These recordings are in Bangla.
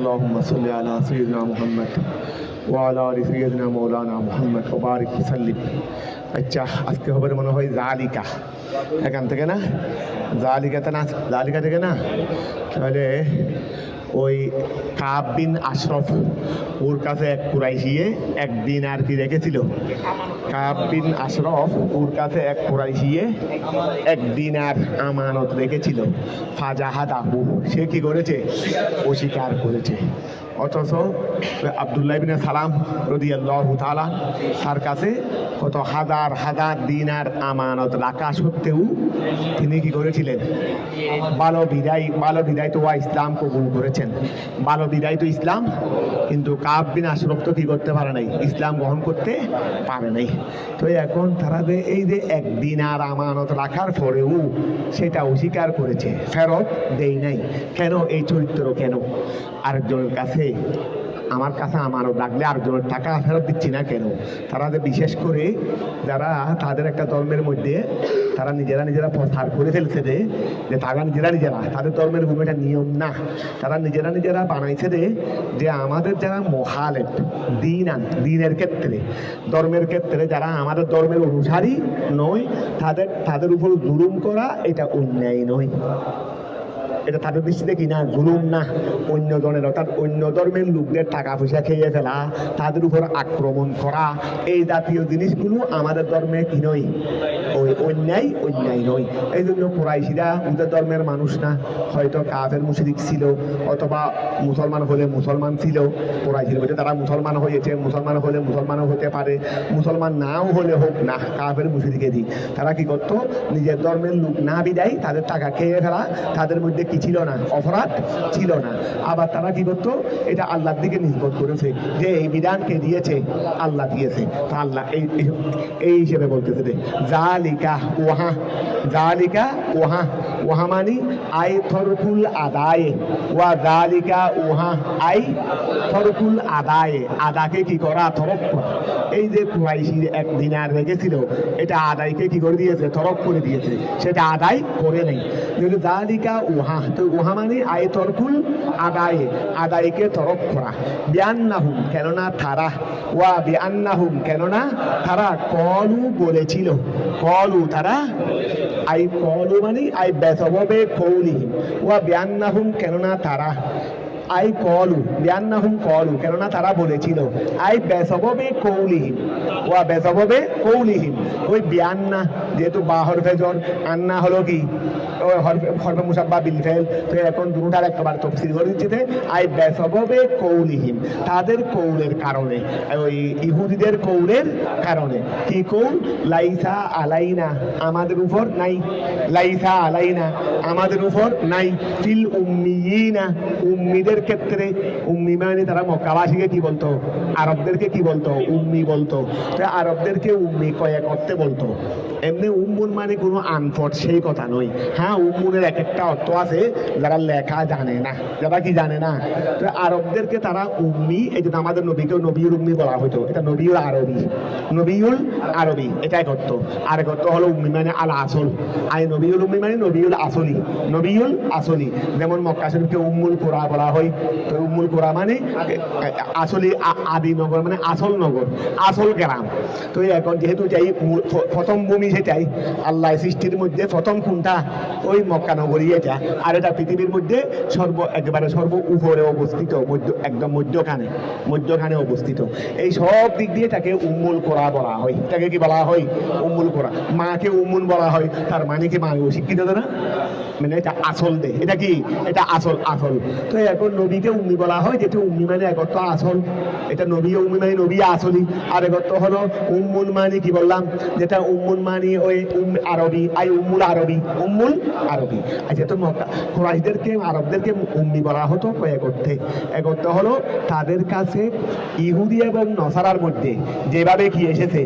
আল্লাহুম্মা সাল্লি আলা সাইয়্যিদিনা মুহাম্মদ ওয়া আলা আলি সাইয়্যিদিনা মাওলানা মুহাম্মদ ওয়া বারিক ওয়াসাল্লিম। আচ্ছা, আজকে হবে মনে হয় জালিকা, এখান থেকে না, জালিকাতে না, জালিকা থেকে না, তাহলে ওই কাব বিন আশরফ ওর কাছে এক কুরাইশিয়ে একদিন আর কি রেখেছিল। কাব বিন আশরফ ওর কাছে এক কুরাইশিয়ে একদিন আর আমানত রেখেছিল। ফাজাহাদাহু, সে কি করেছে? অস্বীকার করেছে। অথচ আব্দুল্লাহ ইবনে সালাম রাদিয়াল্লাহু তাআলা তার কাছে কত হাজার হাজার দিনার আমানত রাখা সত্ত্বেও তিনি কি করেছিলেন? ভালো বিদায় তো ইসলাম কবুল করেছেন, ভালো বিদায় তো ইসলাম। কিন্তু কাব বিন আশরফ তো কি করতে পারে নাই? ইসলাম গ্রহণ করতে পারে নাই। তো এখন তারা যে এই যে একদিন আর আমানত রাখার পরেও সেটা অস্বীকার করেছে, ফেরত দেই নাই। কেন? এই চরিত্র কেন? আরেকজনের কাছে, আমার কাছে আমানত রাখলে আরেকজনের টাকা ফেরত দিচ্ছি না কেন? তারা যে বিশেষ করে যারা তাদের একটা ধর্মের মধ্যে তারা নিজেরা প্রচার করে ফেলছে যে তারা নিজেরা তাদের ধর্মের ভূমিটা নিয়ম না, তারা নিজেরা বানাইছে যে আমাদের যারা মোহালেফ দিনের ক্ষেত্রে, ধর্মের ক্ষেত্রে যারা আমাদের ধর্মের অনুসারী নয়, তাদের উপর জুলুম করা এটা অন্যায় নয়। এটা তাদের দৃষ্টিতে কি না? জুলুম না, অন্য ধরনের, অর্থাৎ অন্য ধর্মের লোকদের টাকা পয়সা খেয়ে ফেলা, তাদের উপর আক্রমণ করা, এই জাতীয় জিনিসগুলো আমাদের ধর্মে কি নয়? ওই অন্যায় নয়। এই জন্য কুরাইশিরা ওদের ধর্মের মানুষ না, হয়তো কাফের মুশরিক ছিল, অথবা মুসলমান হলে মুসলমান ছিল। কুরাইশির মধ্যে তারা মুসলমান হয়েছে, মুসলমান হলে মুসলমানও হতে পারে, মুসলমান নাও হলে হোক না, কাফের মুশরিকেরই তারা কি করতো? নিজের ধর্মের লোক না বিদায় তাদের টাকা খেয়ে ফেলা, তাদের মধ্যে কি ছিল না? অপরাধ ছিল না। আবার তারা কি করতো? এটা আল্লাহর দিকে নির্ভর করেছে যে এই বিধানকে দিয়েছে আল্লাহ দিয়েছে, তো আল্লাহ এই হিসেবে বলতেছে যে জালিকা ওহা মানি আই তরকুল আদায়ে ওয়া জালিকা ওহা আই তরকুল আদায়ে, আদাকে কি করা? তরক করা। এই যে কুরাইশির এক দিনার রেখেছিল, এটা আদায়কে কি করে দিয়েছে? তরক করে দিয়েছে, সেটা আদায় করে নেই। জালিকা ওহা, তো ওহা মানে আয় তরকুল আদায়ে, আদায়কে তরক করা। বিআন্নাহুম, কেননা তারা, ওয়া বিআন্নাহুম, কেননা তারা, কলু বলেছিল, কলু তারা, আই কলু মানে আই বেসবে কৌলিহিম, ওয়া বিআন্নাহুম, কেননা তারা, আই কলু বিআন্নাহুম কলু, কেননা তারা বলেছিল, আই বেসবে কৌলিহিম, ওয়া বেসবে কৌলিহিম। ওই বিআন্না যেহেতু বা হরফে জর, আন্না হলো কি? হরফে মুসাব্বা বিল ফেল। তো এখন দুটার একবার তাফসীর করে দিচ্ছে, আই বেসবে কৌলিহিম, তাদের কৌলের কারণে, ওই ইহুদিদের কৌলের কারণে। কি কৌল? লাইসা আলাইনা, আমাদের উপর নাই, লাইসা আলাইনা, আমাদের উপর নাই, ফিল উম্মিয়িনা, উম্মিদের ক্ষেত্রে। উম্মি মানে তারা মক্কাবাসীকে কি বলতো? আরবদেরকে কি বলতো? উম্মি বলতো। আরবদেরকে উম্মি কয়েক অর্থে বলতো। এমনি উম্মুন মানে কোনো আনপড় সেই কথা নয়। হ্যাঁ, উম্মুনের এক একটা অর্থ আছে, যারা লেখা জানে না, যারা কি জানে না। তো আরবদেরকে তারা উম্মি, এই জন্য আমাদের নবীকেও নবীউল উম্মি বলা হতো। এটা নবীউল আরবি, এটা এক অর্থ। আরেক অর্থ হলো উম্মি মানে আল আসল। নবীউল উম্মি মানে নবীউল আসলি। যেমন মক্কা শরীফকে উম্মুল কুরা বলা হয়। তো উম্মুল কুরা মানে আসলি, আদি নগর মানে আসল নগর, আসল গ্রাম। তো এখন যেহেতু চাই প্রথম ভূমি, সেটাই আল্লাহ সৃষ্টির মধ্যে প্রথম কোনটা? ওই মক্কা নগরী এটা। আর এটা পৃথিবীর মধ্যে একেবারে সর্ব উপরে অবস্থিত, একদম মধ্যখানে অবস্থিত। এই সব দিক দিয়ে তাকে উম্মুল কোরা বলা হয়। তাকে কি বলা হয়? উম্মুল কোরা। মাকে উম্মুল বলা হয়, তার মানে কি? মা অশিক্ষিত না, মানে এটা আসল দে, এটা কি? এটা আসল। তো এখন নবীকে উম্মি বলা হয়, যেটা উম্মি মানে এক অর্থ আসল, এটা নবী উম্মি মানে নবী আসলি। আর এক অর্থ হলো উম্মুল মানে কি বললাম? যেটা উম্মুল মানে ওই আরবি, উম্মুল আরবি। আচ্ছা, তো কুরাইশদেরকে, আরবদেরকে উম্মি বলা হতো কয়েক অর্থে। এক অর্থ হলো তাদের কাছে ইহুদি এবং নসারার মধ্যে যেভাবে কি এসেছে,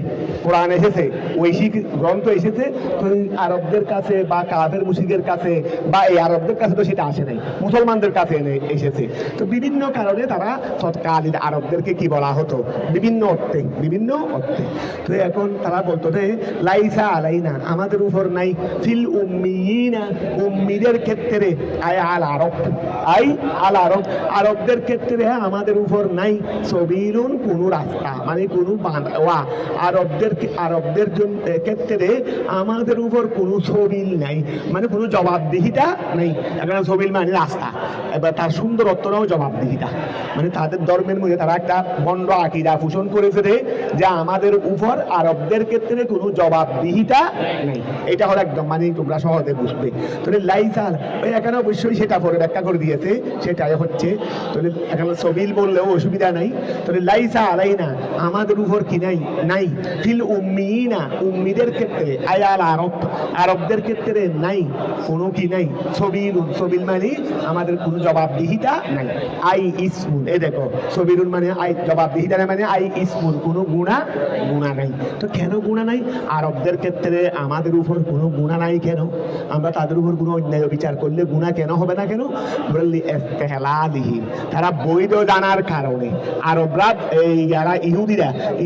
কোরআন এসেছে, ঐশিক গ্রন্থ এসেছে, তো আরবদের কাছে বা কাফের মুশরিকদের কাছে বা এই আরবদের কাছে তো সেটা আসে নাই, মুসলমানদের কাছে এসেছে। তো বিভিন্ন কারণে তারা তৎকালীন আরবদেরকে কি বলা হতো, বিভিন্ন অর্থে, বিভিন্ন অর্থে। তো এখন তারা বলতো যে লাইসা আলাইনা, আমাদের উপর নাই, ফিল উম্মিয়িনা, উম্মিদের ক্ষেত্রে, আয় আল আরব, আই আল আরব, আরবদের ক্ষেত্রে আমাদের উপর নাই সবিলুন, কোন রাস্তা, মানে কোন ওয়া, আরবদের ক্ষেত্রে আমাদের উপর কোন সবিল নাই, মানে কোনো জবাবদিহিতা নেই। এখানে সবিল মানে রাস্তা, এবার তার সুন্দর অর্থটাও জবাবদিহিতা, মানে তাদের ধর্মের মধ্যে তারা একটা বন্ড আকীদা পোষণ করেছে যে আমাদের উপর আরবদের ক্ষেত্রে কোনো জবাবদিহিতা নেই। এটা হলো একদম, মানে তোমরা সহজে বুঝবে। তাহলে লাইসাল এখানে অবশ্যই সেটা পরে ব্যাখ্যা করে দিয়েছে, সেটাই হচ্ছে। তাহলে এখানে সবিল বললেও অসুবিধা নাই। তাহলে লাইসা আলাইনা, আমাদের উপর কি নাই, নাই ফিল উম্মিয়িনা, উম্মিদের ক্ষেত্রে, আয়াল আরব, আরবদের ক্ষেত্রে নাই কোনো কি নাই সবিল, সবিল মানে আমাদের কোনো জবাবদিহিতা নাই। আই ইসমুন, এই দেখো সবিলুন মানে আই, জবাবদিহিতা মানে আই ইসমুন, কোনো গুনাহ, গুনাহ নাই। তো কেন গুনাহ নাই? আরবদের ক্ষেত্রে আমাদের উপর কোনো গুনাহ নাই কেন? আমরা তাদের উপর কোনো অন্যায় বিচার করলে গুনাহ কেন হবে না কেন? বললি ইস্তেহলালিহি, তারা বৈধ জানার কারণে। আরবরা এই যারা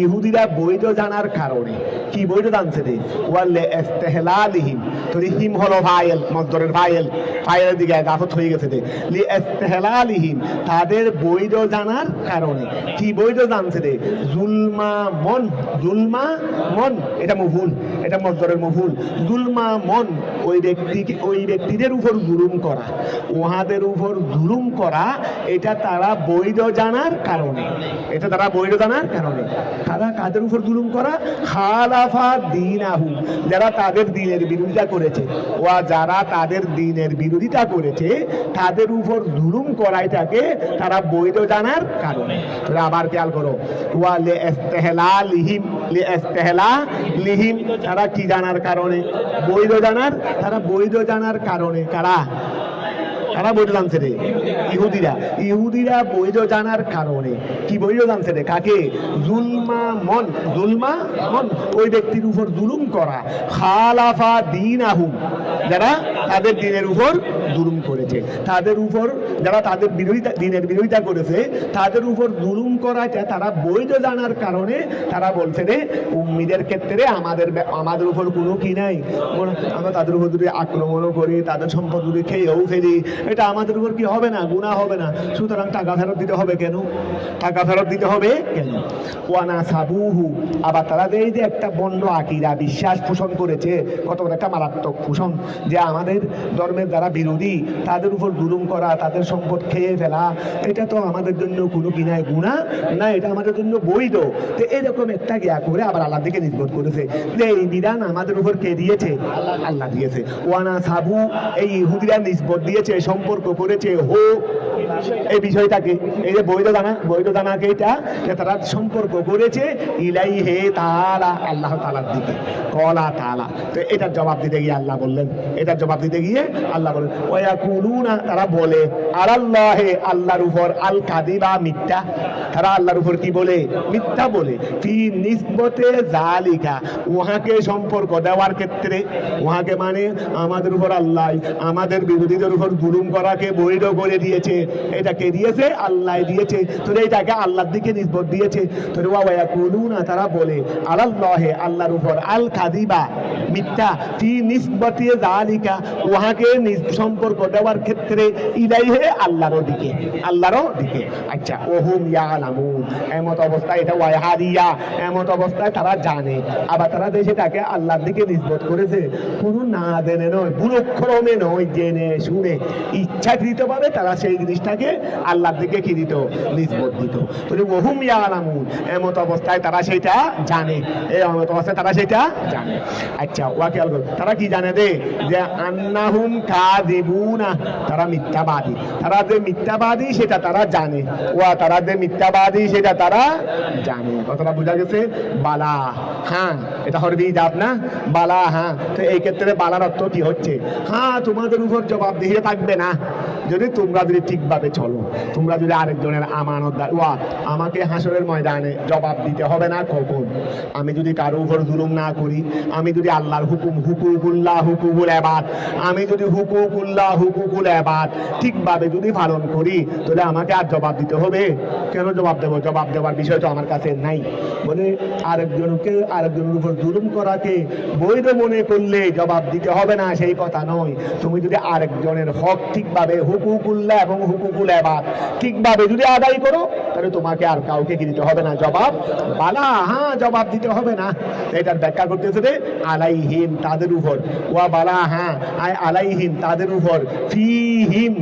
ইহুদিরা বৈধ জানার কারণে, কি বৈধ জানছে রে? ওয়ালে ইস্তেহলালিহি, তো হিম হলো ফাইল, মজদরের ফাইল, ফাইলের দিকে গাফত হয়ে গেছে রে। লি ইস্তেহলালিহি, তাদের বৈধ জানার কারণে। কি বৈধ জানছে রে? জুলমা মন, জুলমা মন, এটা মফুল, এটা মজদরের মফুল। জুলমা মন, ওই ব্যক্তিদের উপর জুলুম করা, ওহাদের উপর জুলুম করা, এটা তারা বৈধ জানার কারণে, এটা তারা বৈধ জানার কারণে। তারা কাদের উপর জুলুম করা? খালাফা দীনাহু, যারা তাদের দ্বীনের বিরোধিতা করেছে, ওয়া যারা তাদের দ্বীনের বিরোধিতা করেছে তাদের উপর জুলুম করা, এটাকে তারা বৈধ জানার কারণে। তাহলে আবার খেয়াল করো, ওয়া লে ইস্তেহলালিহিম, লে ইস্তেহলালিহিম, তারা কি জানার কারণে? বৈধ জানার, তারা বৈধ জানার কারণে। কারা বৈধ জানছে রে? ইহুদিরা বৈধ জানার কারণে। কি বৈধ জানছে রে? কাকে? জুলমা মন, জুলমা মন, ওই ব্যক্তির উপর জুলুম করা। খালাফা দীনাহু, যারা তাদের দ্বীনের উপর জুলুম করেছে, তাদের উপর যারা তাদের দ্বীনের বিরোধিতা করেছে, তাদের উপর জুলুম করাটা তারা বৈধ জানার কারণে তারা বলছে রে উম্মিদের ক্ষেত্রে আমাদের উপর কোনো কি নাই, আমরা তাদের উপর যদি আক্রমণও করি, তাদের সম্পদ যদি খেয়েও ফেলি, এটা আমাদের উপর কি হবে না? গুনাহ হবে না। সুতরাং টাকা ফেরত দিতে হবে কেন? টাকা ফেরত দিতে হবে কেন? ওয়ানা সাবুহু, আবার তারা এই যে একটা বন্ড আকীদা বিশ্বাস পোষণ করেছে, কত বড় একটা মারাত্মক পোষণ, যে আমাদের ধর্মের যারা বিরোধী তাদের উপর জুলুম করা, তাদের সম্পদ খেয়ে ফেলা, এটা তো আমাদের জন্য কোনো কি নাই, গুনাহ না, এটা আমাদের জন্য বৈধ। তো এরকম একটা গিয়া করে আবার আল্লাহর দিকে নিসবত করেছে যে এই বিধান আমাদের উপর কে দিয়েছে? আল্লাহ দিয়েছে। ওয়ানা সাবু, এই ইহুদিরা নিসবত দিয়েছে, সম্পর্ক করেছে হো এই বিষয়টাকে, এই যে বৈধ দানাকে, এটা তারা সম্পর্ক করেছে ইলাইহে তাআলা, আল্লাহ তাআলার দিকে, কলা তাআলা। তো এটার জবাব দিতে গিয়ে আল্লাহ বললেন, এটার জবাব দিতে গিয়ে আল্লাহ বলেন ওয়ায়াকুলুনা, তারা বলে আলাল্লাহে, আল্লাহর উপর, আল কাযিবা, মিথ্যা। তারা আল্লাহর উপর কি বলে? মিথ্যা বলে। ফি নিসবতে জালিকা, ওহাকে সম্পর্ক দেওয়ার ক্ষেত্রে, ওহাকে মানে আমাদের উপর আল্লাহ আমাদের বিরোধীদের উপর জুলুম করাকে বৈধ করে দিয়েছে। এটা কে দিয়েছে? আল্লাহ দিয়েছে। তো এটাকে আল্লাহর দিকে নিসবত দিয়েছে। তো ওয়ায়াকুলুনা, তারা বলে আলাল্লাহে, আল্লাহর উপর, আল কাযিবা, মিথ্যা, ফি নিসবতি জালিকা, ওহাকে সম্পর্ক দেওয়ার ক্ষেত্রে, ইলাইহে, আল্লাহর দিকে, আল্লাহর দিকে। আচ্ছা, ওহুম ইয়ালামুন, এমত অবস্থায়, এটা ওয়াহাদিয়া, এমত অবস্থায় তারা জানে, আবার তারা সেটাকে আল্লাহর দিকে নিসবত করেছে কোনো না জেনে নয়, ভুলক্রমে নয়, জেনে শুনে ইচ্ছাকৃতভাবে তারা সেই জিনিসটাকে আল্লাহর দিকে কি দিত? নিসবত দিত। তো ওহুম ইয়ালামুন, এমত অবস্থায় তারা সেটা জানে, এই এমত অবস্থায় তারা সেটা জানে। আচ্ছা, ওয়াকে তারা কি জানে দে? যে আন্নাহুম কাযিবুনা, তারা মিথ্যাবাদী, তারা যে মিথ্যাবাদী সেটা তারা জানে। তারা যে মিথ্যাবাদী সেটা তারা জানে। কথাটা বোঝা গেছে? বালা, হ্যাঁ, এটা হরবি যাব না, বালা, হ্যাঁ। তো এই ক্ষেত্রে বালার অর্থ কি হচ্ছে? হ্যাঁ, তোমাদের উপর জবাবদিহি থাকবে না, যদি তোমরা যদি ঠিকভাবে চলো, তোমরা যদি আরেকজনের আমানতদার, ওয়া আমাকে হাসরের ময়দানে জবাব দিতে হবে না কখন? আমি যদি কারো উপর জুলুম না করি, আমি যদি আল্লাহর হুকুকুল্লাহ হুকুকুল ইবাদ, আমি যদি হুকুকুল ইবাদ ঠিকভাবে যদি পালন করি, তাহলে আমাকে আর জবাব দিতে হবে? কেন জবাব দেবো? জবাব দেওয়ার বিষয় তো আমার কাছে নাই। বলে আরেকজনের উপর জুলুম করাকে বৈধ মনে করলে জবাব দিতে হবে না, সেই কথা নয়। তুমি যদি আরেকজনের হক ঠিকভাবে হুকুকুল্লাহ এবং হুকুকুল ইবাদ ঠিকভাবে যদি আদায় করো, তাহলে তোমাকে আর কাউকে কি দিতে হবে না? জবাব বালা, হ্যাঁ জবাব দিতে হবে না। এটার ব্যাখ্যা করতেছে রে আলাইহিম, তাদের উপর, ওয়া বালা, হ্যাঁ আলাইহিম তাদের উপর, ফিহিম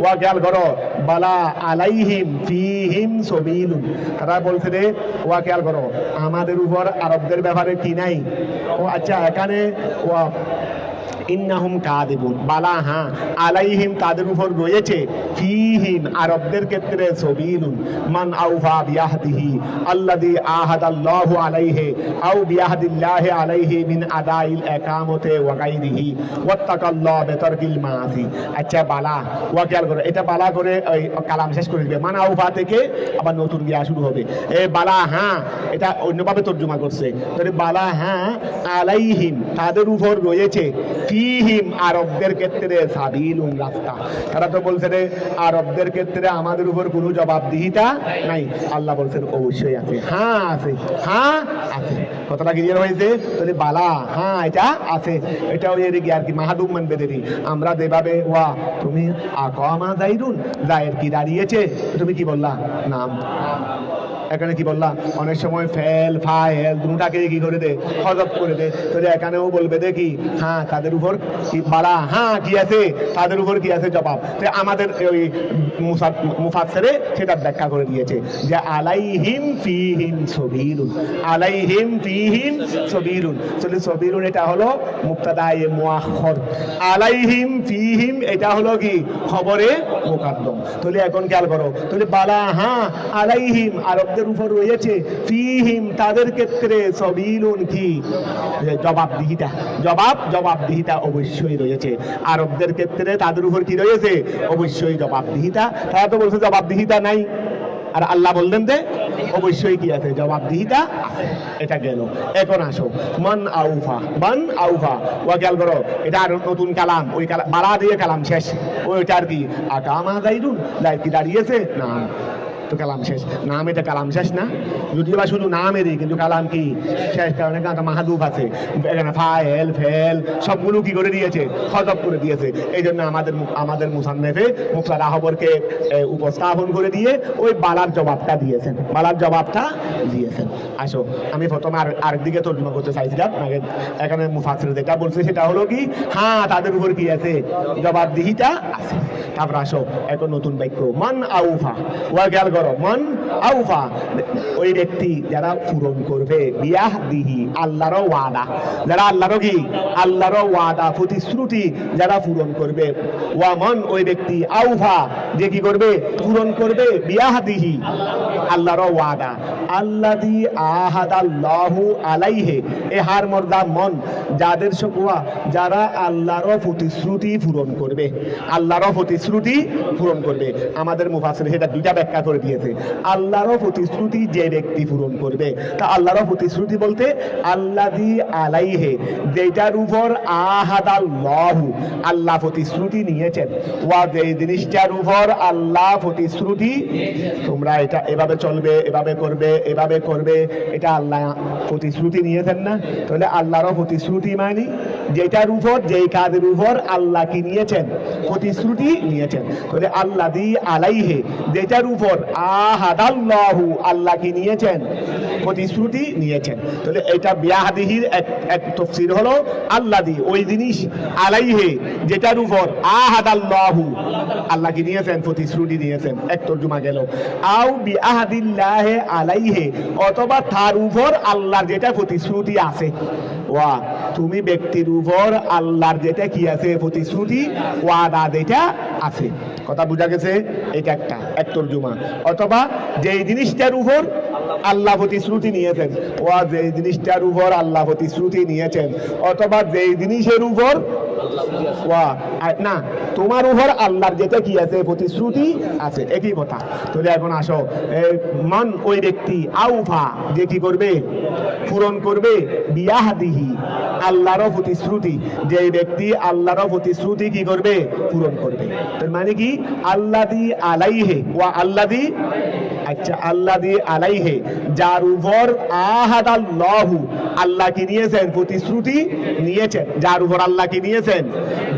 ওয়া খেয়াল করো, বালা আলাইহিম ফিহিম সবিলুন, তারা বলছে রে ওয়া খেয়াল করো, আমাদের উপর আরবদের ব্যাপারে কি নাই? ও আচ্ছা, এখানে ওয়া ইন্নাহুম কাযিবুন, বালা হ্যাঁ আলাইহিম তাদের উপর রয়েছে, ফিহিম আরবদের ক্ষেত্রে, সবিলুন মান আউফা বিয়াহদিহি আল্লাযী আহাদাল্লাহু আলাইহি আও বিয়াহদিল্লাহি আলাইহি মিন আদাইল ইকামতি ওয়া গায়রিহি ওয়াত্তাকাল্লাহ বিতারকিল মাসি। আচ্ছা বালা, ওয়া খেয়াল করো, এটা বালা করে ওই কালাম শেষ করে দিবে, মান আউফা থেকে আবার নতুন গিয়া শুরু হবে। বালা হ্যাঁ, এটা অন্যভাবে তর্জমা করছে, তাহলে বালা হ্যাঁ আলাইহিম তাদের উপর রয়েছে, ফিহিম আরবদের ক্ষেত্রে, সাবিলুন রাস্তা। তারা তো বলছে রে আরবদের ক্ষেত্রে আমাদের উপর কোনো জবাবদিহিতা নাই। আল্লাহ বলছেন অবশ্যই আছে, হ্যাঁ আছে, হ্যাঁ আছে। কতটা ক্লিয়ার হয়েছে? তাহলে বালা হ্যাঁ এটা আছে। এটা ওই এর কি আর কি মাহাদুম মানবে দেরি। আমরা যেভাবে ওয়া তুমি আকামা যাইদুন, যায়ের কি দাঁড়িয়েছে, তুমি কি বললা? নাম। এখানে কি বললা? অনেক সময় ফেল ফাইল দুটাকে কি করে দে, হযফ করে দে। তাহলে এখানেও বলবে দেখি হ্যাঁ তাদের উপর কি বালা, হ্যাঁ কি আছে, তাদের উপর কি আছে জবাব। তো আমাদের ওই মুফাসসিরে সেটা ব্যাখ্যা করে দিয়েছে যে আলাইহিম ফিহিম সবিলুন, আলাইহিম ফিহিম সবিলুন। তাহলে সবিলুন এটা হলো মুবতাদায়ে মুআখখার, আলাইহিম ফিহিম এটা হলো কি খবরে মুকাদ্দম। তাহলে এখন খেয়াল করো, তাহলে বালা হ্যাঁ আলাইহিম আরবদের উপর রয়েছে, ফিহিম তাদের ক্ষেত্রে, সবিলুন কি জবাবদিহিতা অবশ্যই রয়েছে। আরবদের ক্ষেত্রে তাদের উপর কি রয়েছে? অবশ্যই জবাবদিহিতা। তারা তো বলছে জবাবদিহিতা নাই, আর আল্লাহ বললেন যে অবশ্যই কি আছে, জবাবদিহিতা আছে। এটা গেল। এখন আসো মান আউফা ওয়া খেয়াল করো, এটা আর নতুন কালাম, ওই কালাম বালা দিয়ে কালাম শেষ, ওইটার কি আকামা যাইদুন, যাই কি দাঁড়িয়েছে না, তো কালাম শেষ। নাম এটা কালাম শেষ না, যদিও বা শুধু নামেরই, কিন্তু কালাম কি শেষ, কারণ এখানে মাহাদুফ আছে, এখানে ফাইল ফেল সবগুলো কি করে দিয়েছে, হযফ করে দিয়েছে। এই জন্য আমাদের মুসান্নিফে মুবতাদা খবরকে উপস্থাপন করে দিয়ে ওই বালার জবাবটা দিয়েছেন, আসো আমি প্রথমে আরেকদিকে তর্জমা করতে চাইছিলাম। এখানে মুফাসসির যেটা বলছে সেটা হলো কি হ্যাঁ তাদের উপর কি আছে, জবাবদিহিতা আছে। তারপর আসো এখন নতুন বাক্য মান আউফা, ওয়া খেয়াল করো, মান আউফা ওই ব্যক্তি যারা পূরণ করবে, বিয়াহদিহি আল্লাহর ওয়াদা, যারা আল্লাহর ওয়াদা প্রতিশ্রুতি যারা পূরণ করবে, ওয়া মান ওই ব্যক্তি আউফা যে কি করবে, পূরণ করবে, বিয়াহদিহি আল্লাহর ওয়াদা, আল্লাযী আহাদাল্লাহু আলাইহি এহার মর্দা মন যাদের সকোয়া যারা আল্লাহর প্রতিশ্রুতি পূরণ করবে, আল্লাহর প্রতিশ্রুতি পূরণ করবে। আমাদের মুফাসসির সেটা দুইটা ব্যাখ্যা করে দিয়েছে। আল্লাহর প্রতিশ্রুতি যে ব্যক্তি পূরণ করবে, তা আল্লাহর প্রতিশ্রুতি বলতে আল্লাযী আলাইহি যেটার উপর আহাদাল্লাহু আল্লাহ প্রতিশ্রুতি নিয়েছেন, ওয়া যে জিনিসটার উপর আল্লাহ প্রতিশ্রুতি তোমরা এটা এভাবে চলবে, এভাবে করবে, এটা আল্লাহ প্রতিশ্রুতি নিয়েছেন না। তাহলে আল্লাহর প্রতিশ্রুতি মানে যেটার উপর, যেই কাজের উপর আল্লাহ কি নিয়েছেন, প্রতিশ্রুতি নিয়েছেন। তাহলে আল্লাযী আলাইহি যেটার উপর আহাদাল্লাহু আল্লাহ কি নিয়েছেন, প্রতিশ্রুতি নিয়েছেন। তাহলে এটা বিয়াহদিহির এক তাফসীর হলো আল্লাযী ওই জিনিস, আলাইহি যেটার উপর আহাদাল্লাহু আল্লাহ কি নিয়েছেন, প্রতিশ্রুতি নিয়েছেন, এক তরজমা গেল। আও বিআহদিল্লাহি আলাইহি অথবা তার উপর আল্লাহর যেটা প্রতিশ্রুতি আছে, ওয়া তুমি ব্যক্তির উপর আল্লাহর যেটা কি আছে, প্রতিশ্রুতি ওয়াদা যেটা আছে। কথা বুঝা গেছে? এটা এক তরজমা। অথবা যেই জিনিসটার উপর আল্লাহ প্রতিশ্রুতি নিয়েছেন, ওয়া যেই জিনিসটার উপর আল্লাহ প্রতিশ্রুতি নিয়েছেন, অথবা যেই জিনিসের উপর না, তোমার উপর আল্লাহর যেটা কি আছে, প্রতিশ্রুতি আছে, একই কথা। তাহলে এখন আসো, মান ওই ব্যক্তি আউফা যে কি করবে, পূরণ করবে, বিয়াহদিহি আল্লাহর প্রতিশ্রুতি, যে ব্যক্তি আল্লাহর প্রতিশ্রুতি কি করবে, পূরণ করবে। তার মানে কি, আল্লাযী আলাইহি ওয়া আল্লাযী, আচ্ছা আল্লাযী আলাইহি যার উপর আহাদাল্লাহু আল্লাহ কি নিয়েছেন, প্রতিশ্রুতি নিয়েছেন, যার উপর আল্লাহ কি নিয়েছেন,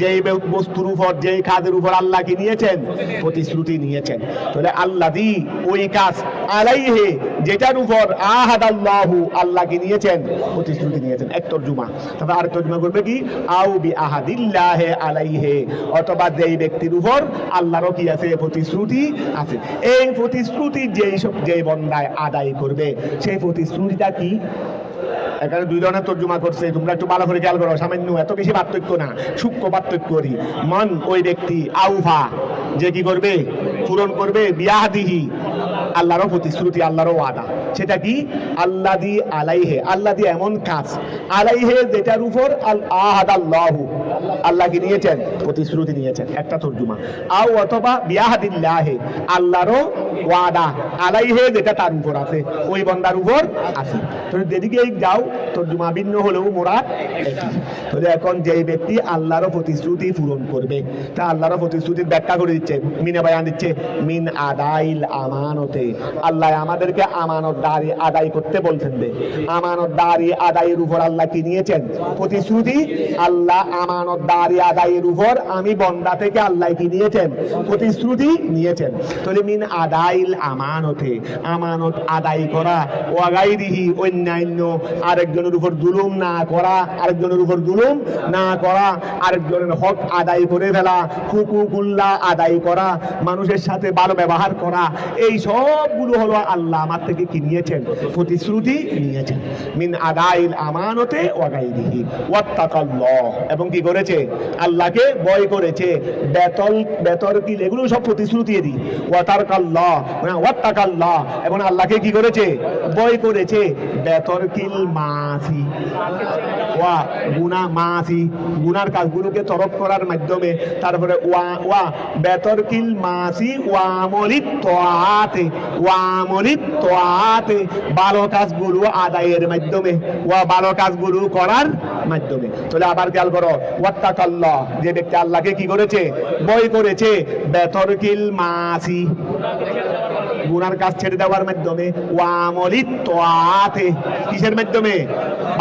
যেই বস্তুর উপর যেই কাজের উপর আল্লাহ কি নিয়েছেন, প্রতিশ্রুতি নিয়েছেন। তাহলে আল্লাযী ওই কাজ, আলাইহি যেটার উপর আহাদাল্লাহু আল্লাহ কি নিয়েছেন, প্রতিশ্রুতি নিয়েছেন, এক তরজমা। তবে আরেক তরজমা করবে কি, আও বিআহাদিল্লাহি আলাইহি, অথবা যেই ব্যক্তির উপর আল্লাহরও কি আছে, প্রতিশ্রুতি আছে। এই প্রতিশ্রুতি যেই বন্দায় আদায় করবে, সেই প্রতিশ্রুতিটা কি, এখানে দুই ধরনের তর্জমা করছে, তোমরা একটু ভালো করে খেয়াল করো, সামান্য, এত বেশি পার্থক্য না, সূক্ষ্ম পার্থক্য করি। মান ওই ব্যক্তি আউফা যে কি করবে, পূরণ করবে, বিয়াহদিহি আল্লাহরও প্রতিশ্রুতি, আল্লাহরও ওয়াদা। সেটা কি, আল্লাযী আলাইহি, আল্লাযী এমন কাজ, আলাইহি যেটার উপর আহাদাল্লাহু আল্লাহ কি নিয়েছেন, প্রতিশ্রুতি নিয়েছেন, একটা তর্জমা। আও অথবা বিয়াহদিল্লাহি আল্লাহরও ওয়াদা, আলাইহি যেটা তার উপর আছে, ওই বান্দার উপর আছে। তো যেদিকে যাও তর্জমা ভিন্ন হলেও মুরাদ একই। তাহলে এখন যেই ব্যক্তি আল্লাহরও প্রতিশ্রুতি পূরণ করবে, তা আল্লাহরও প্রতিশ্রুতির ব্যাখ্যা করে দিচ্ছে, মিনে বায়ান দিচ্ছে, মিন আদাইল আমানতে, আল্লাহ আমাদেরকে আমানতদারি আদায় করতে বলছেন। আমানতদারি আদায়ের উপর আল্লাহ কি নিয়েছেন, প্রতিশ্রুতি। আল্লাহ আমানতদারি আদায়ের উপর আমি বন্দা থেকে আল্লাহ কি নিয়েছেন, প্রতিশ্রুতি নিয়েছেন। তাহলে মিন আদাইল আমানতে, আমানত আদায় করা, ওয়াগাইরিহি অন্যান্য আরেকজনের উপর জুলুম না করা, আরেকজনের উপর জুলুম না করা, আরেকজনের হক আদায় করে ফেলা, হুকুকুল্লাহ আদায় করা, মানুষের সাথে ভালো ব্যবহার করা, এই সবগুলো হলো আল্লাহ আমার থেকে কি নিয়েছেন, প্রতিশ্রুতি নিয়েছেন। মিন আদাইল আমানতে ওয়াগাইরিহি ওয়াত্তাকাল্লাহ, এবং কি করেছে, আল্লাহকে ভয় করেছে, বেতরকিল এগুলো সব প্রতিশ্রুতি দিই, ওয়াতারকাল্লাহ মানে ওয়াত্তাকাল্লাহ, এবং আল্লাহকে কি করেছে, ভয় করেছে, বেতরকিল মাসি ওয়া গুনাহ, মাসি গুনার কাজগুলোকে তরক করার মাধ্যমে, তারপরে ওয়া বেতরকিল মাসি ওয়া আমলিত তাআতে, ওয়া আমলিত তাআতে ভালো কাজগুলো আদায়ের মাধ্যমে, ওয়া ভালো কাজগুলো করার মাধ্যমে। তাহলে আবার খেয়াল করো, ওয়াত্তাকাল্লাহ যে ব্যক্তি আল্লাহকে কি করেছে, ভয় করেছে, বেতরকিল মাসি গুনার কাজ ছেড়ে দেওয়ার মাধ্যমে, ওয়া আমলিত তাআতে কিসের মাধ্যমে,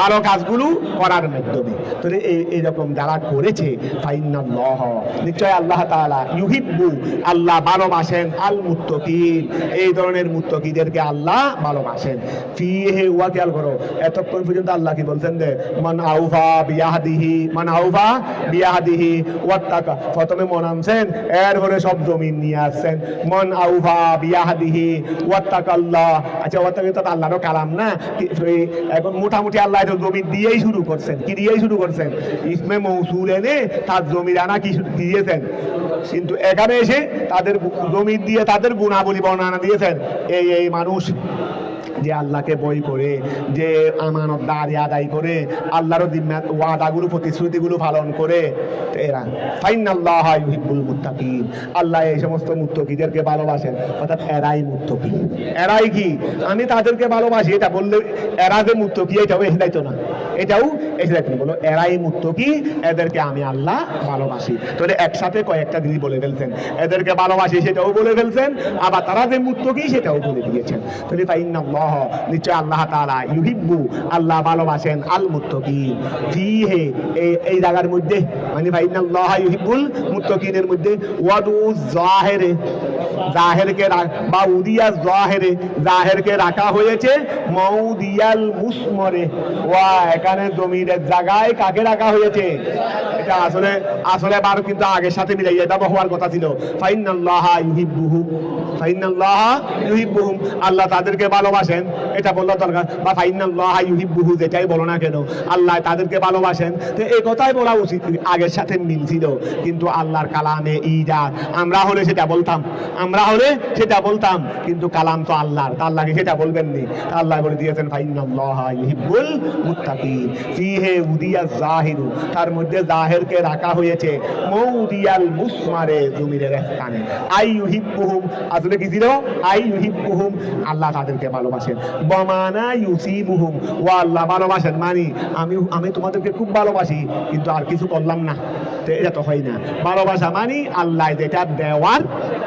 ভালো কাজগুলো করার মাধ্যমে। তাহলে এইরকম যারা করেছে, ফাইন্নাল্লাহ নিশ্চয় আল্লাহ তাআলা, ইউহিব্বু আল্লাহ ভালোবাসেন, আল মুত্তাকিন এই ধরনের মুত্তাকিদেরকে আল্লাহ ভালোবাসেন। ফিহি ওয়া খেয়াল করো, এতক্ষণ পর্যন্ত আল্লাহ কি বলছেন, যে মান আউফা বিয়াহদিহি, মান আউফা বিয়াহদিহি ওয়াত্তাকা, প্রথমে মন আনছেন, এরপরে সব জমিন নিয়ে আসছেন, মান আউফা বিয়াহদিহি ওয়াত্তাকাল্লাহ। আচ্ছা ওয়াত্তাকা তো আল্লাহর কালাম না, এখন মোটামুটি আল্লাহ জমির দিয়েই শুরু করছেন, কি দিয়েই শুরু করছেন, ইসমে মৌসুল এনে তার জমির আনা কি দিয়েছেন, কিন্তু এখানে এসে তাদের জমির দিয়ে তাদের গুণাবলী বর্ণনা দিয়েছেন। এই মানুষ যে আল্লাহকে ভয় করে, যে আমানতদারি আদায় করে, আল্লাহর ওয়াদাগুলো প্রতিশ্রুতিগুলো পালন করে, এরা ফাইনাল্লাহ ইউহিব্বুল মুত্তাকিন, আল্লাহ এই সমস্ত মুত্তাকিদেরকে ভালোবাসেন। অর্থাৎ এরাই মুত্তাকি। এরাই কি, আমি তাদেরকে ভালোবাসি এটা বললে এরা যে মুত্তাকি এটাও এসে না, এটাও এসে না, বলো এরাই মুত্তাকি, এদেরকে আমি আল্লাহ ভালোবাসি। তাহলে একসাথে কয়েকটা জিনিস বলে ফেলছেন, এদেরকে ভালোবাসি সেটাও বলে ফেলছেন, আবার তারা যে মুত্তাকি সেটাও বলে দিয়েছেন। তাহলে ফাইনাল্লাহ নিশ্চয় আল্লাহ তাআলা, ইউহিব্বু আল্লাহ ভালোবাসেন, আল মুত্তাকিন ফিহি এই জায়গার মধ্যে, মানে ফাইনাল্লাহ ইউহিব্বুল মুত্তাকিনের মধ্যে, ওয়াদু জাহিরে জাহিরকে বা উদিয়া জাহিরে জাহিরকে রাখা হয়েছে, মাউদিয়াল মুসমরে ওয়া এখানে জমিনের জায়গায় কাকে রাখা হয়েছে, এটা আসলে বার কিন্তু আগের সাথে মিলাই, এটা হওয়ার কথা ছিল। ফাইনাল্লাহ ইউহিব্বুহু ফাইনাল্লাহা ইউহিব্বুহুম, আল্লাহ তাদেরকে ভালোবাসেন, এটা বললো দরকার, বা ফাইনাল্লাহা ইউহিব্বুহু, যেটাই বলো না কেন আল্লাহ তাদেরকে ভালোবাসেন। তো এই কথাই বলা উচিত, আগের সাথে মিল ছিল। কিন্তু আল্লাহর কালামে ইজাদ, আমরা হলে সেটা বলতাম, কিন্তু কালাম তো আল্লাহর, তা আল্লাহকে সেটা বলবেননি। আল্লাহ বলে দিয়েছেন ফাইনাল্লাহা ইউহিব্বুল মুত্তাকিন, ফিহে উদিয়াজ জাহিরু, তার মধ্যে জাহিরকে রাখা হয়েছে মৌদিয়াল মুসমারে, জমিনের স্থানে। আই ইউহিব্বুহুম, আসলে কি ছিল? আই ইউহিব্বুহুম, আল্লাহ তাদেরকে ভালোবাসেন। বমানা ইউসিবুহুম, ও আল্লাহ ভালোবাসেন মানে আমি তোমাদেরকে খুব ভালোবাসি কিন্তু আর কিছু করলাম না, এটা তো হয় না। ভালোবাসা মানে আল্লাহ যেটা দেওয়ার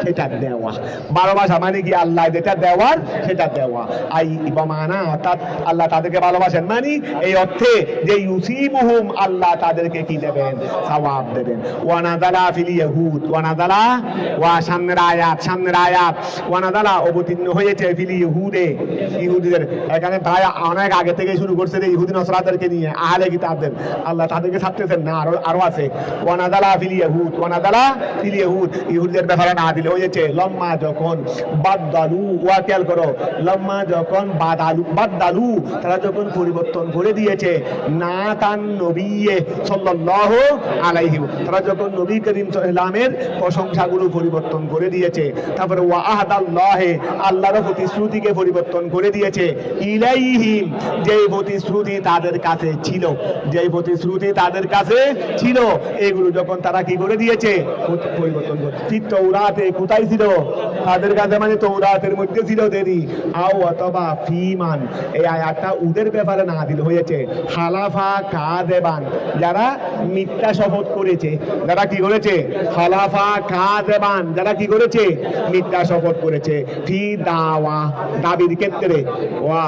সেটা দেওয়া, ভালোবাসা মানে কি আল্লাহ যেটা দেওয়ার সেটা দেওয়া। আই বমানা, অর্থাৎ আল্লাহ তাদেরকে ভালোবাসেন মানে এই অর্থে যে ইউসিবুহুম, আল্লাহ তাদেরকে কি দেবেন? সওয়াব দেবেন। ওয়ানাদালা ফিল ইয়াহুদ, ওয়ানাদালা, ওয়া সামনের আয়াত, ওয়ানাদালা অবতীর্ণ হয়েছে ফিল ইহুদে, ইহুদিদের। এখানে প্রায় অনেক আগে থেকে শুরু করছে ইহুদি নসরাদেরকে নিয়ে, আহলে কিতাবদের, আল্লাহ তাদেরকে ছাড়তেছেন না, আরো আছে। ওয়ানাদালা ফিল ইয়াহুদ, ওয়ানাদালা ফিল ইয়াহুদ, ইহুদিদের ব্যাপারে নাযিল হয়েছে লম্মা যখন বাদদালু, ওয়া খেয়াল করো, লম্মা যখন বাদদালু, তারা যখন পরিবর্তন করে দিয়েছে, না তান নবী সাল্লাল্লাহু আলাইহি, তারা যখন নবী করিম সাল্লামের প্রশংসাগুলো পরিবর্তন করে দিয়েছে। তারপরে ওয়া আহাদাল্লাহি, আল্লাহর প্রতিশ্রুতিকে পরিবর্তন করে দিয়েছে। ইলাইহিম, যেই প্রতিশ্রুতি তাদের কাছে ছিল, এগুলো যখন তারা কি করে দিয়েছে? পরিবর্তন করে। ঠিক তৌরাতে কোথায় ছিল? তাদের কাছে, মানে তৌরাতের মধ্যে ছিল দেরি। আও অথবা ফিমান, এই আয়াতটা উদের ব্যাপারে নাযিল হয়েছে। হালাফা কাযিবান, যারা মিথ্যা শপথ করেছে, যারা কি করেছে? হালাফা কাযিবান, যারা কি করেছে? মিথ্যা শপথ করেছে। ফি দাওয়া, দাবির ক্ষেত্রে, ওয়া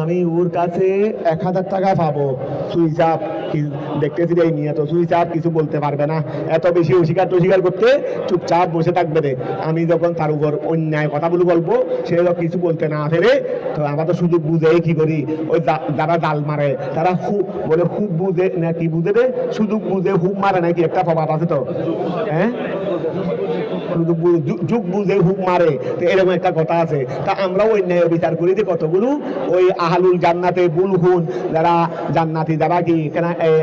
আমি ওর কাছে 1000 টাকা পাবো, সুইচ আপ, দেখতেছি এই নিয়ে তো সুইচ আপ, কিছু বলতে পারবে না, এত বেশি অস্বীকার করতে চুপচাপ বসে থাকবে রে। আমি যখন তার উপর অন্যায় কথাগুলো বলবো, সে কিছু বলতে না ফেরে, তো আমরা তো সুযোগ বুঝে কি করি, ওই যারা জাল মারে তারা খুব বুঝে না, কি বুঝে রে, সুযোগ বুঝে হুক মারে নাকি একটা প্রভাব আছে তো, হ্যাঁ, যুগ বুঝে হুক মারে, তো এরকম একটা কথা আছে। তা আমরাও অন্যায় বিচার করি যে কতগুলো ওই আহলুল জান্নাতে বুলহুন, যারা জান্নাতি, যারা কি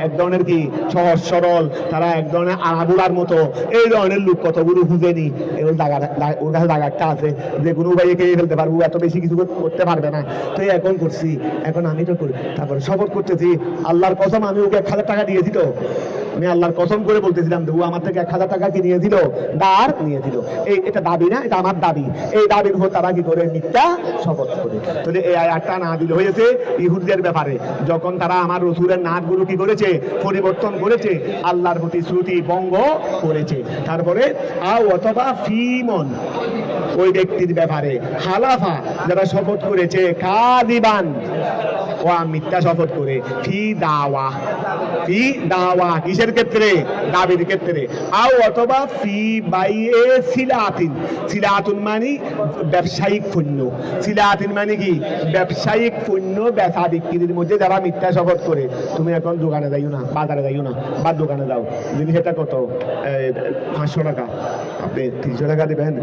এক ধরনের কি সহজ সরল, তারা এক ধরনের আরাবুলার মতো, এই ধরনের লোক কতগুলো খুঁজেনি। ওর কাছে জায়গা একটা আছে যে কোনো ভাই খেয়ে ফেলতে পারবো, এত বেশি কিছু করতে পারবে না। তো এখন করছি, এখন আমি তো করি, তারপরে শপথ করতেছি, আল্লাহর কসম আমি ওকে 1000 টাকা দিয়েছি, তো আমি আল্লাহর কসম করে বলতেছিলাম ও আমার থেকে 1000 টাকা কি নিয়েছিল, দাঁড় নিয়েছিল। এটা দাবি না, এটা আমার দাবি। এই দাবির উপর তারা কি করে? মিথ্যা শপথ করে। তাহলে এই আয়াতটা নাযিল হয়েছে ইহুদিদের ব্যাপারে, যখন তারা আমার রাসূলের নামগুলো কি করেছে? পরিবর্তন করেছে, আল্লাহর প্রতিশ্রুতি ভঙ্গ করেছে। তারপরে আও অথবা ফিমন, ওই ব্যক্তির ব্যাপারে, হালাফা, যারা শপথ করেছে, কাযিবান, ও মিথ্যা শপথ করে, ফি দাওয়া, কিসের ক্ষেত্রে? দাবির ক্ষেত্রে। আও অথবা ফি বাইয়ে সিলাতুন মানে ব্যবসায়িক পণ্য, সিলাতুন মানে কি? ব্যবসায়িক পণ্য বেচা বিক্রির মধ্যে যারা মিথ্যা শপথ করে। তুমি এখন দোকানে যাইও না, বাজারে যাইও না, বা দোকানে যাও, জিনিস এটা কত? 500 টাকা, আপনি 300 টাকা দেবেন।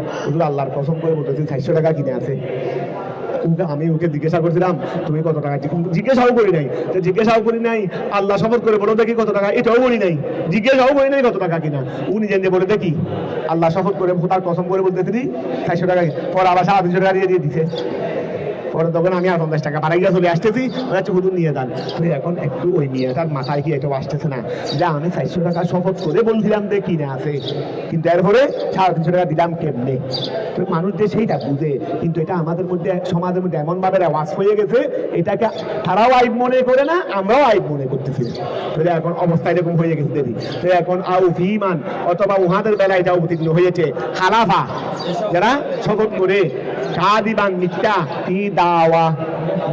আল্লাহর কসম করে বলতেছি 400 টাকা কিনে আছে। আমি ওকে জিজ্ঞাসা করছিলাম তুমি কত টাকা, জিজ্ঞাসাও করি নাই, আল্লাহ শপথ করে বলো দেখি কত টাকা, এটাও বলি নাই, জিজ্ঞাসাও করি নাই কত টাকা কিনা। উনি জেনে বলে দেখি, আল্লাহ শপথ করে তার কসম করে বলতেছি 400 টাকা, পরে আবার 350 টাকা দিয়ে দিছে। পরে তখন আমি আর 50 টাকা বাড়াইয়া চলে আসতেছি, হুজুর নিয়ে যান। এখন একটু ওই নিয়ে তার মাথায় কি একটু আসতেছে না, যে আমি 400 টাকা শপথ করে বলছিলাম যে কিনে আছে, কিন্তু এরপরে 350 টাকা দিলাম কেমনে? তো মানুষ যে সেইটা বুঝে, কিন্তু এটা আমাদের মধ্যে, সমাজের মধ্যে এমন ভাবে রেওয়াজ হয়ে গেছে, এটাকে তারাও আইব মনে করে না, আমরাও আইব মনে করতেছি। তাহলে এখন অবস্থা এরকম হয়ে গেছে দেরি। তো এখন আউ ফিমান, অথবা উহাদের বেলায় এটা অবতীর্ণ হয়েছে, হালাফা, যারা শপথ করে, কাযিবান, মিথ্যা, ফি দাওয়া,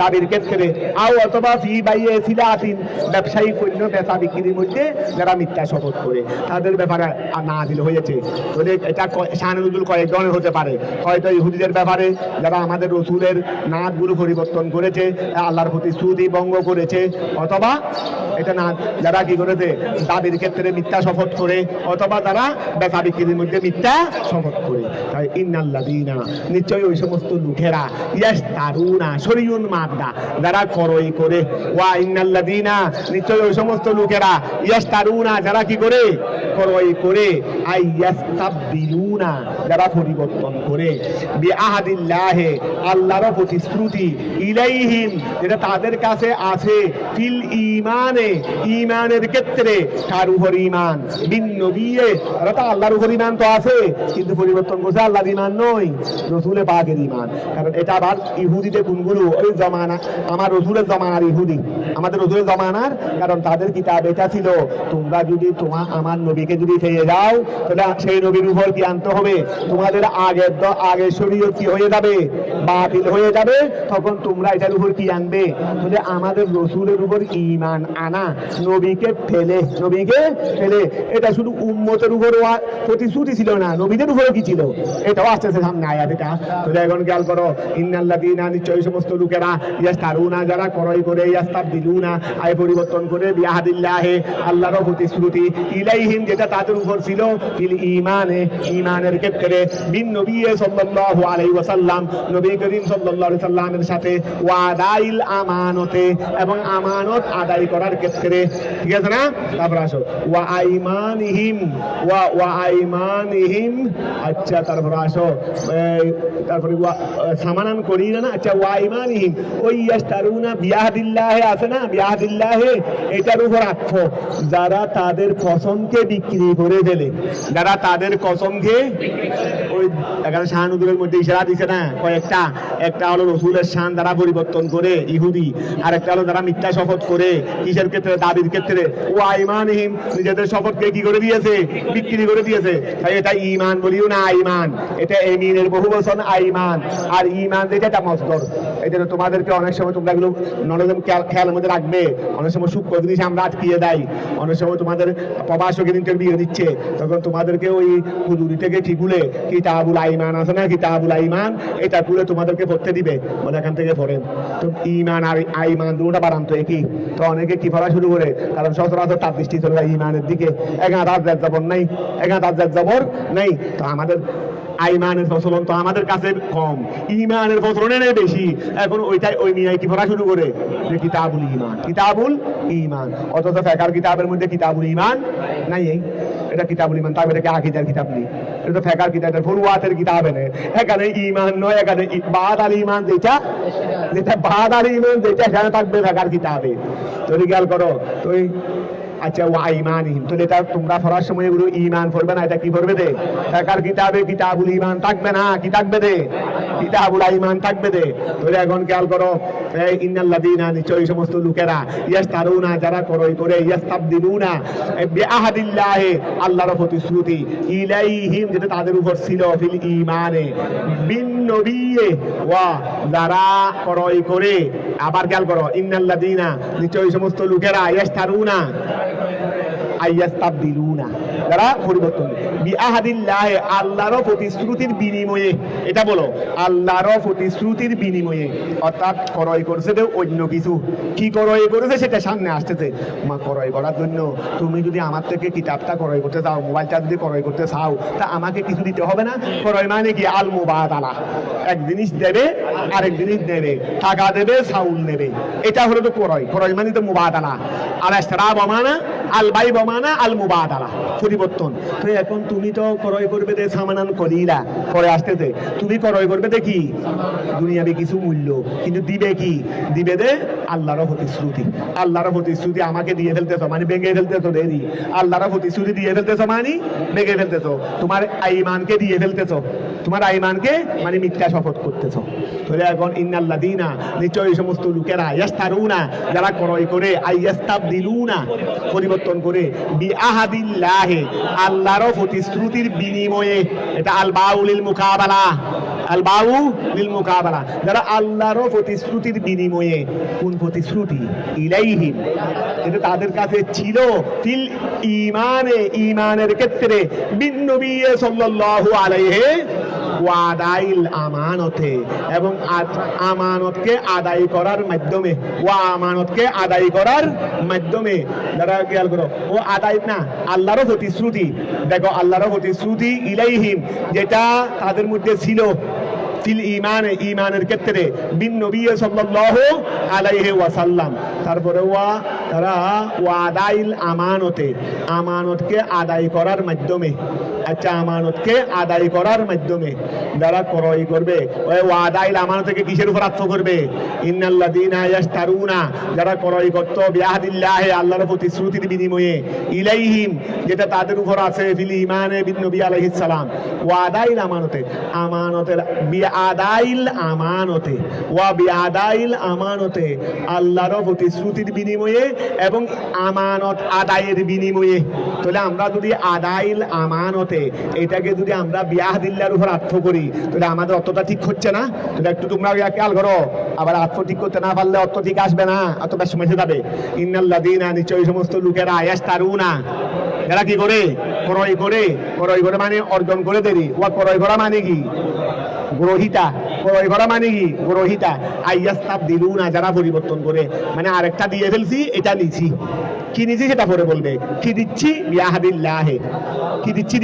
দাবির ক্ষেত্রে, আও অথবা ফি বাইয়ে সিলাতিন ব্যবসায়িক পণ্য বেচা বিক্রির মধ্যে যারা মিথ্যা শপথ করে তাদের ব্যাপারে নাযিল হয়েছে। তাহলে এটা শানুজুল কয়েক ধরনের হতে পারে। হয়তো ইহুদিদের ব্যাপারে যারা আমাদের রসুলের নাতগুলো পরিবর্তন করেছে, আল্লাহর প্রতিশ্রুতি ভঙ্গ করেছে, অথবা এটা না যারা কি করেছে দাবির ক্ষেত্রে মিথ্যা শপথ করে, অথবা তারা বেচা বিক্রির মধ্যে মিথ্যা শপথ করে। তাই ইন্নাল্লাযীনা নিশ্চয়ই ওই সমস্ত লোকেরা ইয়াশতারুনা শরীয়ুন মাদ্দা যারা ক্রয় করে, ওয়া ইন্নাল্লাযীনা নিশ্চয়ই ওই সমস্ত লোকেরা ইয়াশতারুনা যারা কি করে ক্রয় করে, আই ইয়াস্তাবদিলুনা যারা পরিবর্তন করে, বিআহাদিল্লাহি আল্লাহর প্রতিশ্রুতি, ইলাইহিম যেটা তাদের কাছে আছে, ফিল ঈমানে ঈমানের ক্ষেত্রে, কার উপর ঈমান, বিন নবিয়ে তারা তো আল্লাহর উপর ঈমান তো আছে, কিন্তু পরিবর্তন করছে আল্লাহর ঈমান নয়, রসুলের পাকের ঈমান। কারণ এটা আবার ইহুদিতে কোনগুলো ওই জমানা, আমার রসুলের জমানার ইহুদি, আমাদের রসুলের জমানার, কারণ তাদের কিতাব এটা ছিল, তোমরা যদি আমার নবীকে যদি পেয়ে যাও তাহলে সেই নবীর উপর কি আনতে হবে, তোমাদের আগের শরীয়ত কি হয়ে যাবে, বাতিল হয়ে যাবে, তখন তোমরা এটার উপর কি আনবে, তাহলে আমাদের রসুলের উপর ঈমান আনা, নবীকে ফেলে এটা শুধু উম্মতের উপর প্রতিশ্রুতি ছিল না, নবীদের উপরও কি ছিল, এটাও আসতেছে সামনে আয়াত এটা। তাহলে এখন খেয়াল করো, ইন্নাল্লাযীনা নিশ্চয়ই সমস্ত লোকেরা ইয়াশতারুনা যারা ক্রয় করে, ইয়াস্তাবদিলুনা আয় পরিবর্তন করে, বিআহাদিল্লাহি আল্লাহর প্রতিশ্রুতি, ইলাইহিম যেটা তাদের উপর ছিল, ফিল ঈমানে ঈমানের ক্ষেত্রে, বিন নবী সাল্লাল্লাহু আলাইহি ওয়াসাল্লাম নবী করিম সাল্লাল্লাহু আলাইহি সাল্লামের সাথে, ওয়াদাইল আমানতে এবং আমানত আদায় করার ক্ষেত্রে, ঠিক আছে না? তারপর আসো ওয়া আইমানিহিম, আচ্ছা তারপর আসো তারপরে সামানান করি না, আচ্ছা ওয়া আইমানিহিম ওই ইয়াশতারুনা বিআহাদিল্লাহি আছে না, বিআহাদিল্লাহি এটার উপর আক্ষ, যারা তাদের কসমকে বিক্রি করে ফেলে, যারা তাদের কসমকে, ওই এখানে শাহানুদুলের মধ্যে ইশারা দিছে না কয়েকটা, একটা হলো রসুলের শান যারা পরিবর্তন করে ইহুদি, আর একটা হলো যারা মিথ্যা শপথ করে, কিসের ক্ষেত্রে, দাবির ক্ষেত্রে, ও আইমানহিম নিজেদের শপথকে কি করে দিয়েছে, বিক্রি করে দিয়েছে। তাই এটা ঈমান বলিও না আইমান, এটা এমিনের বহু বচন আইমান, আর ঈমান যেটা এটা মসদর। এই জন্য তোমাদেরকে অনেক সময় তোমরা এগুলো নলেজ খেয়ালের মধ্যে রাখবে, অনেক সময় সূক্ষ্ম জিনিস আমরা আটকিয়ে দেয়, অনেক সময় তোমাদের প্রবাসকের ইন্টারভিউ দিচ্ছে, তখন তোমাদেরকে ওই হুজুরি থেকে ঠিক খুলে কিতাবুল আইমান আছে না, কিতাবুল আইমান এটা খুলে তোমাদেরকে পড়তে দিবে, বলে এখান থেকে পড়েন। তো ঈমান আর আইমান দুটোটা বানান্ত একই, তো অনেকে কি পড়া শুরু করে, কারণ সচরাচর তার দৃষ্টি চলে যায় ঈমানের দিকে, এখানে তার জবর নাই, এখানে তার জবর নেই। তো আমাদের আইমানের প্রচলন তো আমাদের কাছে কম, ঈমানের প্রচলন বেশি। এখন ওইটাই ওই মিয়াই কি পড়া শুরু করে যে কিতাবুল ঈমান, কিতাবুল ঈমান, অথচ ফিকহের কিতাবের মধ্যে কিতাবুল ঈমান নাই। এটা কিতাবুল ঈমান, তারপরে এটা কি আকীদার কিতাব নেই, এটা তো ফিকহের কিতাব, এটা ফুরুয়াতের কিতাব নেই। এখানে ঈমান নয়, এখানে বাদ আল ঈমান যেটা বাদ আল ঈমান যেটা এখানে থাকবে ফিকহের কিতাবে। তো খেয়াল করো তো আচ্ছা ওয়া আইমানিহিম, তাহলে এটা তোমরা পড়ার সময় এগুলো ঈমান পড়বে না, এটা কি পড়বে দে, ফিকহের কিতাবে কিতাবুল ঈমান থাকবে না, কি থাকবে দে, কিতাবুল ঈমান থাকবে দে। তাহলে এখন খেয়াল করো, ইন্নাল্লাযীনা নিশ্চয়ই সমস্ত লোকেরা, ইয়াশতারুনা যারা ক্রয় করে, ইয়াস্তাবদিলুনা বিআহাদিল্লাহি আল্লাহর প্রতিশ্রুতি, ইলাইহিম যেটা তাদের উপর ছিল, ফিল ঈমানে বিন নবিয়ে ওয়া যারা ক্রয় করে। আবার খেয়াল করো, ইন্নাল্লাযীনা নিশ্চয়ই সমস্ত লোকেরা, ইয়াশতারুনা আইয়াস্তাবদিলুনা যারা পরিবর্তন, বিআহাদিল্লাহি আল্লাহর প্রতিশ্রুতির বিনিময়ে, এটা বলো আল্লাহর প্রতিশ্রুতির বিনিময়ে, অর্থাৎ ক্রয় করছে যে অন্য কিছু, কি ক্রয় করেছে সেটা সামনে আসতেছে। মা ক্রয় করার জন্য তুমি যদি আমার থেকে কিতাবটা ক্রয় করতে চাও, মোবাইলটা যদি ক্রয় করতে চাও, তা আমাকে কিছু দিতে হবে না। ক্রয় মানে কি, আল মুবাদালা, এক জিনিস দেবে আরেক জিনিস নেবে, টাকা দেবে চাউল নেবে, এটা হলো তো ক্রয়। ক্রয় মানে তো মুবাদালা, আল ইশরা বমানা আল বাই বমানা আল মুবাদালা, পরিবর্তন। তো এখন তুমি তো ক্রয় করবে দে সামানান কলিলা, পরে আসতেছে তুমি ক্রয় করবে দে কি দুনিয়াবি কিছু মূল্য, কিন্তু দিবে কি, দিবে দে আল্লাহর প্রতিশ্রুতি। আল্লাহর প্রতিশ্রুতি আমাকে দিয়ে ফেলতেছো মানে ভেঙে ফেলতেছো, দেরি আল্লাহর প্রতিশ্রুতি দিয়ে ফেলতেছো মানে ভেঙে ফেলতেছো, তোমার আইমানকে দিয়ে ফেলতেছো, তোমার আইমানকে মানে মিথ্যা শপথ করতেছো। তাহলে এখন ইন্নাল্লাযীনা নিশ্চয়ই সমস্ত লোকেরা, ইয়াশতারুনা যারা ক্রয় করে, আইয়াস্তাবদিলুনা পরিবর্তন করে, বিআহাদিল্লাহি আল্লাহর প্রতিশ্রুতির বিনিময়ে, এটা আল বাউলিল মুকাবালা, আল বাউ লিল মুকাবালা, যারা আল্লাহর প্রতিশ্রুতির বিনিময়ে, কোন প্রতিশ্রুতি? ইলাইহিম, এটা তাদের কাছে ছিল, ফিল ঈমানে, ঈমানের ক্ষেত্রে, বিন নবী সাল্লাল্লাহু আলাইহি ওয়া আদাইল আমানতে, এবং আমানতকে আদায় করার মাধ্যমে, ওয়া আমানতকে আদায় করার মাধ্যমে, যারা খেয়াল করো, ও আদায় না, আল্লাহর প্রতিশ্রুতি, দেখো আল্লাহর প্রতিশ্রুতি ইলাইহিম, যেটা তাদের মধ্যে ছিল, ফিল ঈমানে, ঈমানের ক্ষেত্রে, বিন নবী সাল্লাল্লাহু আলাইহি ওয়াসাল্লাম, তারপরে তারা ওয়াদাইল আমানতে, আমানতকে আদায় করার মাধ্যমে, আচ্ছা আমানতকে আদায় করার মাধ্যমে যারা ক্রয় করবে, ওই ওয়াদাইল আমানতকে কিসের উপর আত্ম করবে? ইন্নাল্লাযীনা ইয়াশতারুনা, যারা ক্রয় করত, বিআহদিল্লাহি, আল্লাহর প্রতিশ্রুতির বিনিময়ে, ইলাইহিম, যেটা তাদের উপর আছে, ফিল ঈমানে বিন নবী আলাইহিস সালাম, ওয়াদাইল আমানতে, আমানতের বিআদাইল আমানতে, ওয়া বিআদাইল আমানতে, আল্লাহর প্রতিশ্রুতির বিনিময়ে এবং আমানত আদায়ের বিনিময়ে। তাহলে আমরা যদি আদাইল আমানতে, এটাকে যদি আমরা বিআহদিল্লাহর উপর আত্ম করি, তাহলে আমাদের অর্থটা ঠিক হচ্ছে না? তাহলে একটু তোমরা খেয়াল করো, আবার আত্ম ঠিক করতে না পারলে অর্থ ঠিক আসবে না, অতটা সময় যাবে। ইন্নাল্লাযীনা, নিশ্চয়ই সমস্ত লোকেরা, ইয়াশতারুনা, যারা কি করে? ক্রয় করে, ক্রয় করে মানে অর্জন করে দেরি, ওয়া ক্রয় করা মানে কি? গ্রহিতা, ক্রয় করা মানে কি? গ্রহিতা। আইয়াস্তাবদিলুনা, যারা পরিবর্তন করে, মানে আরেকটা দিয়ে ফেলছি, এটা নিছি, কি নিছি সেটা পরে বলবে, কি দিচ্ছি? বিআহদিল্লাহি, কি দিচ্ছি?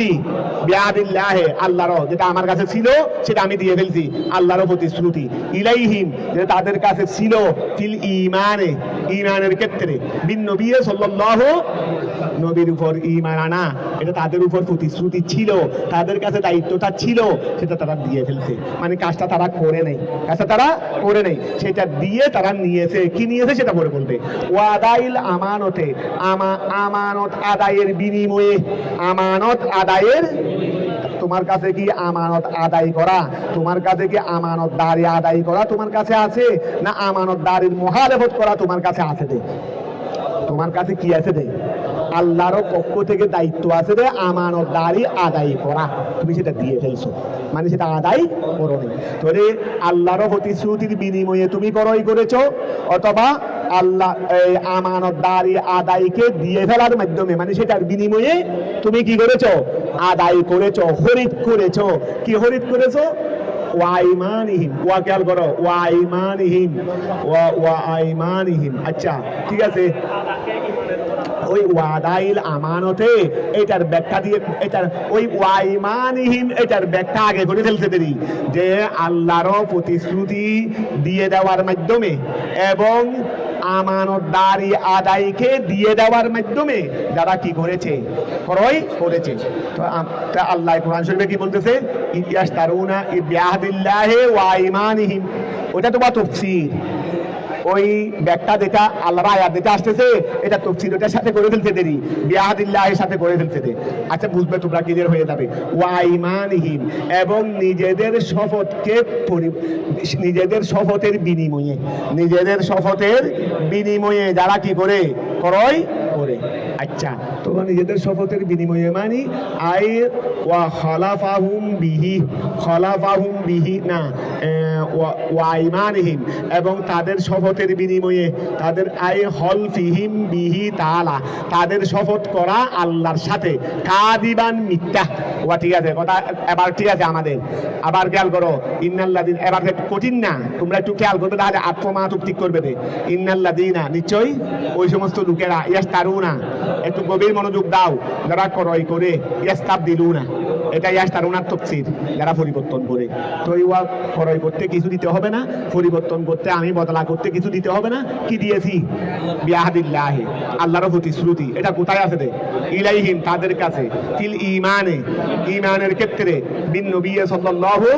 বিআহদিল্লাহি, আল্লাহর, যেটা আমার কাছে ছিল সেটা আমি দিয়ে ফেলছি, আল্লাহর প্রতিশ্রুতি। ইলাইহিম, যেটা তাদের কাছে ছিল, ফিল ঈমানে, ঈমানের ক্ষেত্রে, বিন নবী সাল্লাল্লাহু, নবীর উপর ঈমান আনা, এটা তাদের উপর প্রতিশ্রুতি ছিল, তাদের কাছে দায়িত্বটা ছিল, সেটা তারা দিয়ে ফেলছে, মানে কাজটা তারা করে নেই, কাজটা তারা করে নেই, সেটা দিয়ে তারা নিয়েছে, কি নিয়েছে সেটা পরে বলবে। ওয়াদাইল আমানতে, আমানত আদায়ের বিনিময়ে, আমানত আদায়ের, তোমার কাছে কি আমানত আদায় করা, তোমার কাছে কি আমানত দাঁড়ি আদায় করা তোমার কাছে আছে, না আমানত দাঁড়ির মুখালেফত করা তোমার কাছে আছে? দে, তোমার কাছে কি আছে? দে, আল্লাহর পক্ষ থেকে দায়িত্ব আছে যে আমানত দাঁড়ি আদায় করা, তুমি সেটা দিয়ে ফেলছো, মানে সেটা আদায় করো নি। তাহলে আল্লাহর প্রতিশ্রুতির বিনিময়ে তুমি ক্রয় করেছো, অথবা আল্লাহ এই আমানত দাঁড়ি আদায়কে দিয়ে ফেলার মাধ্যমে, মানে সেটার বিনিময়ে তুমি কি করেছো? আদায় করেছো, খরিদ করেছো। কি খরিদ করেছো? ওয়াইমানিহিম, ওয়া খেয়াল করো, ওয়াইমানিহিম, ওয়াইমানিহিম, আচ্ছা ঠিক আছে। ওই ওয়াদাইল আমানতে, এটার ব্যাখ্যা দিয়ে, এটার ওই ওয়াইমানিহিম, এটার ব্যাখ্যা আগে করে ফেলতে দেরি, যে আল্লাহর প্রতিশ্রুতি দিয়ে দেওয়ার মাধ্যমে এবং আমানতদারি আদায়কে দিয়ে দেওয়ার মাধ্যমে যারা কি করেছে? ক্রয় করেছে। তো আল্লাহ কোরআন শরীফে কি বলতেছে? ইয়াশতারুনা বিআহদিল্লাহি ওয়া ঈমানিহিম, ওটা তো বা তাফসীর, ওই ব্যাখ্যা যেটা আল্লাহর আয়াত যেটা আসতেছে, এটা তাফসীর, ওটার সাথে করে ফেলতে দেরি, বিআহদিল্লাহির সাথে করে ফেলতে দে। আচ্ছা বুঝবে তোমরা, ক্লিয়ার হয়ে যাবে। ওয়া ঈমানিহিম, এবং নিজেদের শপথকে, নিজেদের শপথের বিনিময়ে, নিজেদের শপথের বিনিময়ে যারা কি করে? ক্রয় করে। আচ্ছা, তোমরা নিজেদের শপথের বিনিময়ে মানি আই ওয়া খালাফাহুম বিহি, খালাফাহুম বিহি না, ওয়া ঈমানিহিম, এবং তাদের শপথের বিনিময়ে, তাদের আই হলফিহিম বিহি তাআলা, তাদের শপথ করা আল্লাহর সাথে, কাদিবান মিথ্যা। ওয়া ঠিক আছে কথা, এবার ঠিক আছে আমাদের, আবার খেয়াল করো, ইন্নাল্লাযিনা, এবার একটু কঠিন না, তোমরা একটু খেয়াল করবে, তাহলে আত্মমাতুব ঠিক করবে। দে ইন্নাল্লাযিনা, নিশ্চয়ই ওই সমস্ত লোকেরা, ইয়াশতারুনা, একটু গভীর মনোযোগ দাও, যারা ক্রয় করে, ইয়াস্তাবদিলুনা, এটা ইয়াশতারুনার তাফসীর, যারা পরিবর্তন করে। তো ওয়া ক্রয় করতে কিছু দিতে হবে না, পরিবর্তন করতে, আমি বদলা করতে কিছু দিতে হবে না। কি দিয়েছি? বিআহদিল্লাহি, আল্লাহর প্রতিশ্রুতি। এটা কোথায় আছে? দে ইলাইহিম, তাদের কাছে, ফিল ঈমানে, ঈমানের ক্ষেত্রে, বিন নবী সাল্লাল্লাহু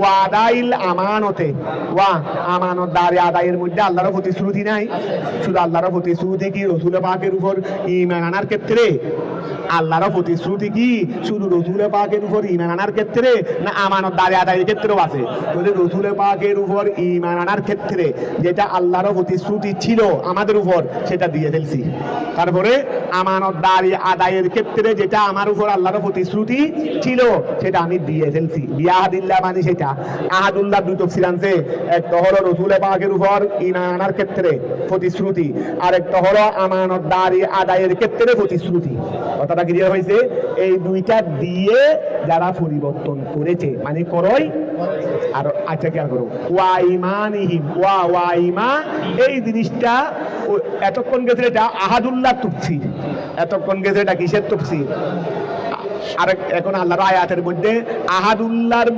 ওয়াদাইল আমানতে, ওয়া আমানত দাঁড়ি আদায়ের মধ্যে আল্লাহর প্রতিশ্রুতি নাই। শুধু আল্লাহর প্রতিশ্রুতি কি রাসূল পাকের উপর ঈমান আনার ক্ষেত্রে? আল্লাহর প্রতিশ্রুতি কি শুধু রাসূল পাকের উপর ঈমান আনার ক্ষেত্রে, না আমানত দাঁড়ি আদায়ের ক্ষেত্রেও আছে? বলে রাসূল পাকের উপর ঈমান আনার ক্ষেত্রে যেটা আল্লাহর প্রতিশ্রুতি ছিল আমাদের উপর, সেটা দিয়ে ফেলছি। তারপরে আমানত দাঁড়ি আদায়ের ক্ষেত্রে যেটা আমার উপর আল্লাহর প্রতিশ্রুতি ছিল, সেটা আমি দিয়ে ফেলছি। বিআহদিল্লাহ মানে সেটা, জালিকা। আহাদুল্লাহ দুই তাফসীর আনছে, একটা হলো রাসূল পাকের উপর ঈমান আনার ক্ষেত্রে প্রতিশ্রুতি, আর একটা হলো আমানতদারি আদায়ের ক্ষেত্রে প্রতিশ্রুতি। কথাটা ক্লিয়ার হয়েছে? এই দুইটা দিয়ে যারা পরিবর্তন করেছে মানে করই। আর আচ্ছা খেয়াল করো, ওয়া ঈমানিহিম, ওয়া ঈমান, এই জিনিসটা এতক্ষণ গেছে এটা আহাদুল্লাহ তাফসীর, এতক্ষণ গেছে এটা কিসের তাফসীর? আর এখন আল্লাহর আয়াতের মধ্যে আহাদুল্লাহর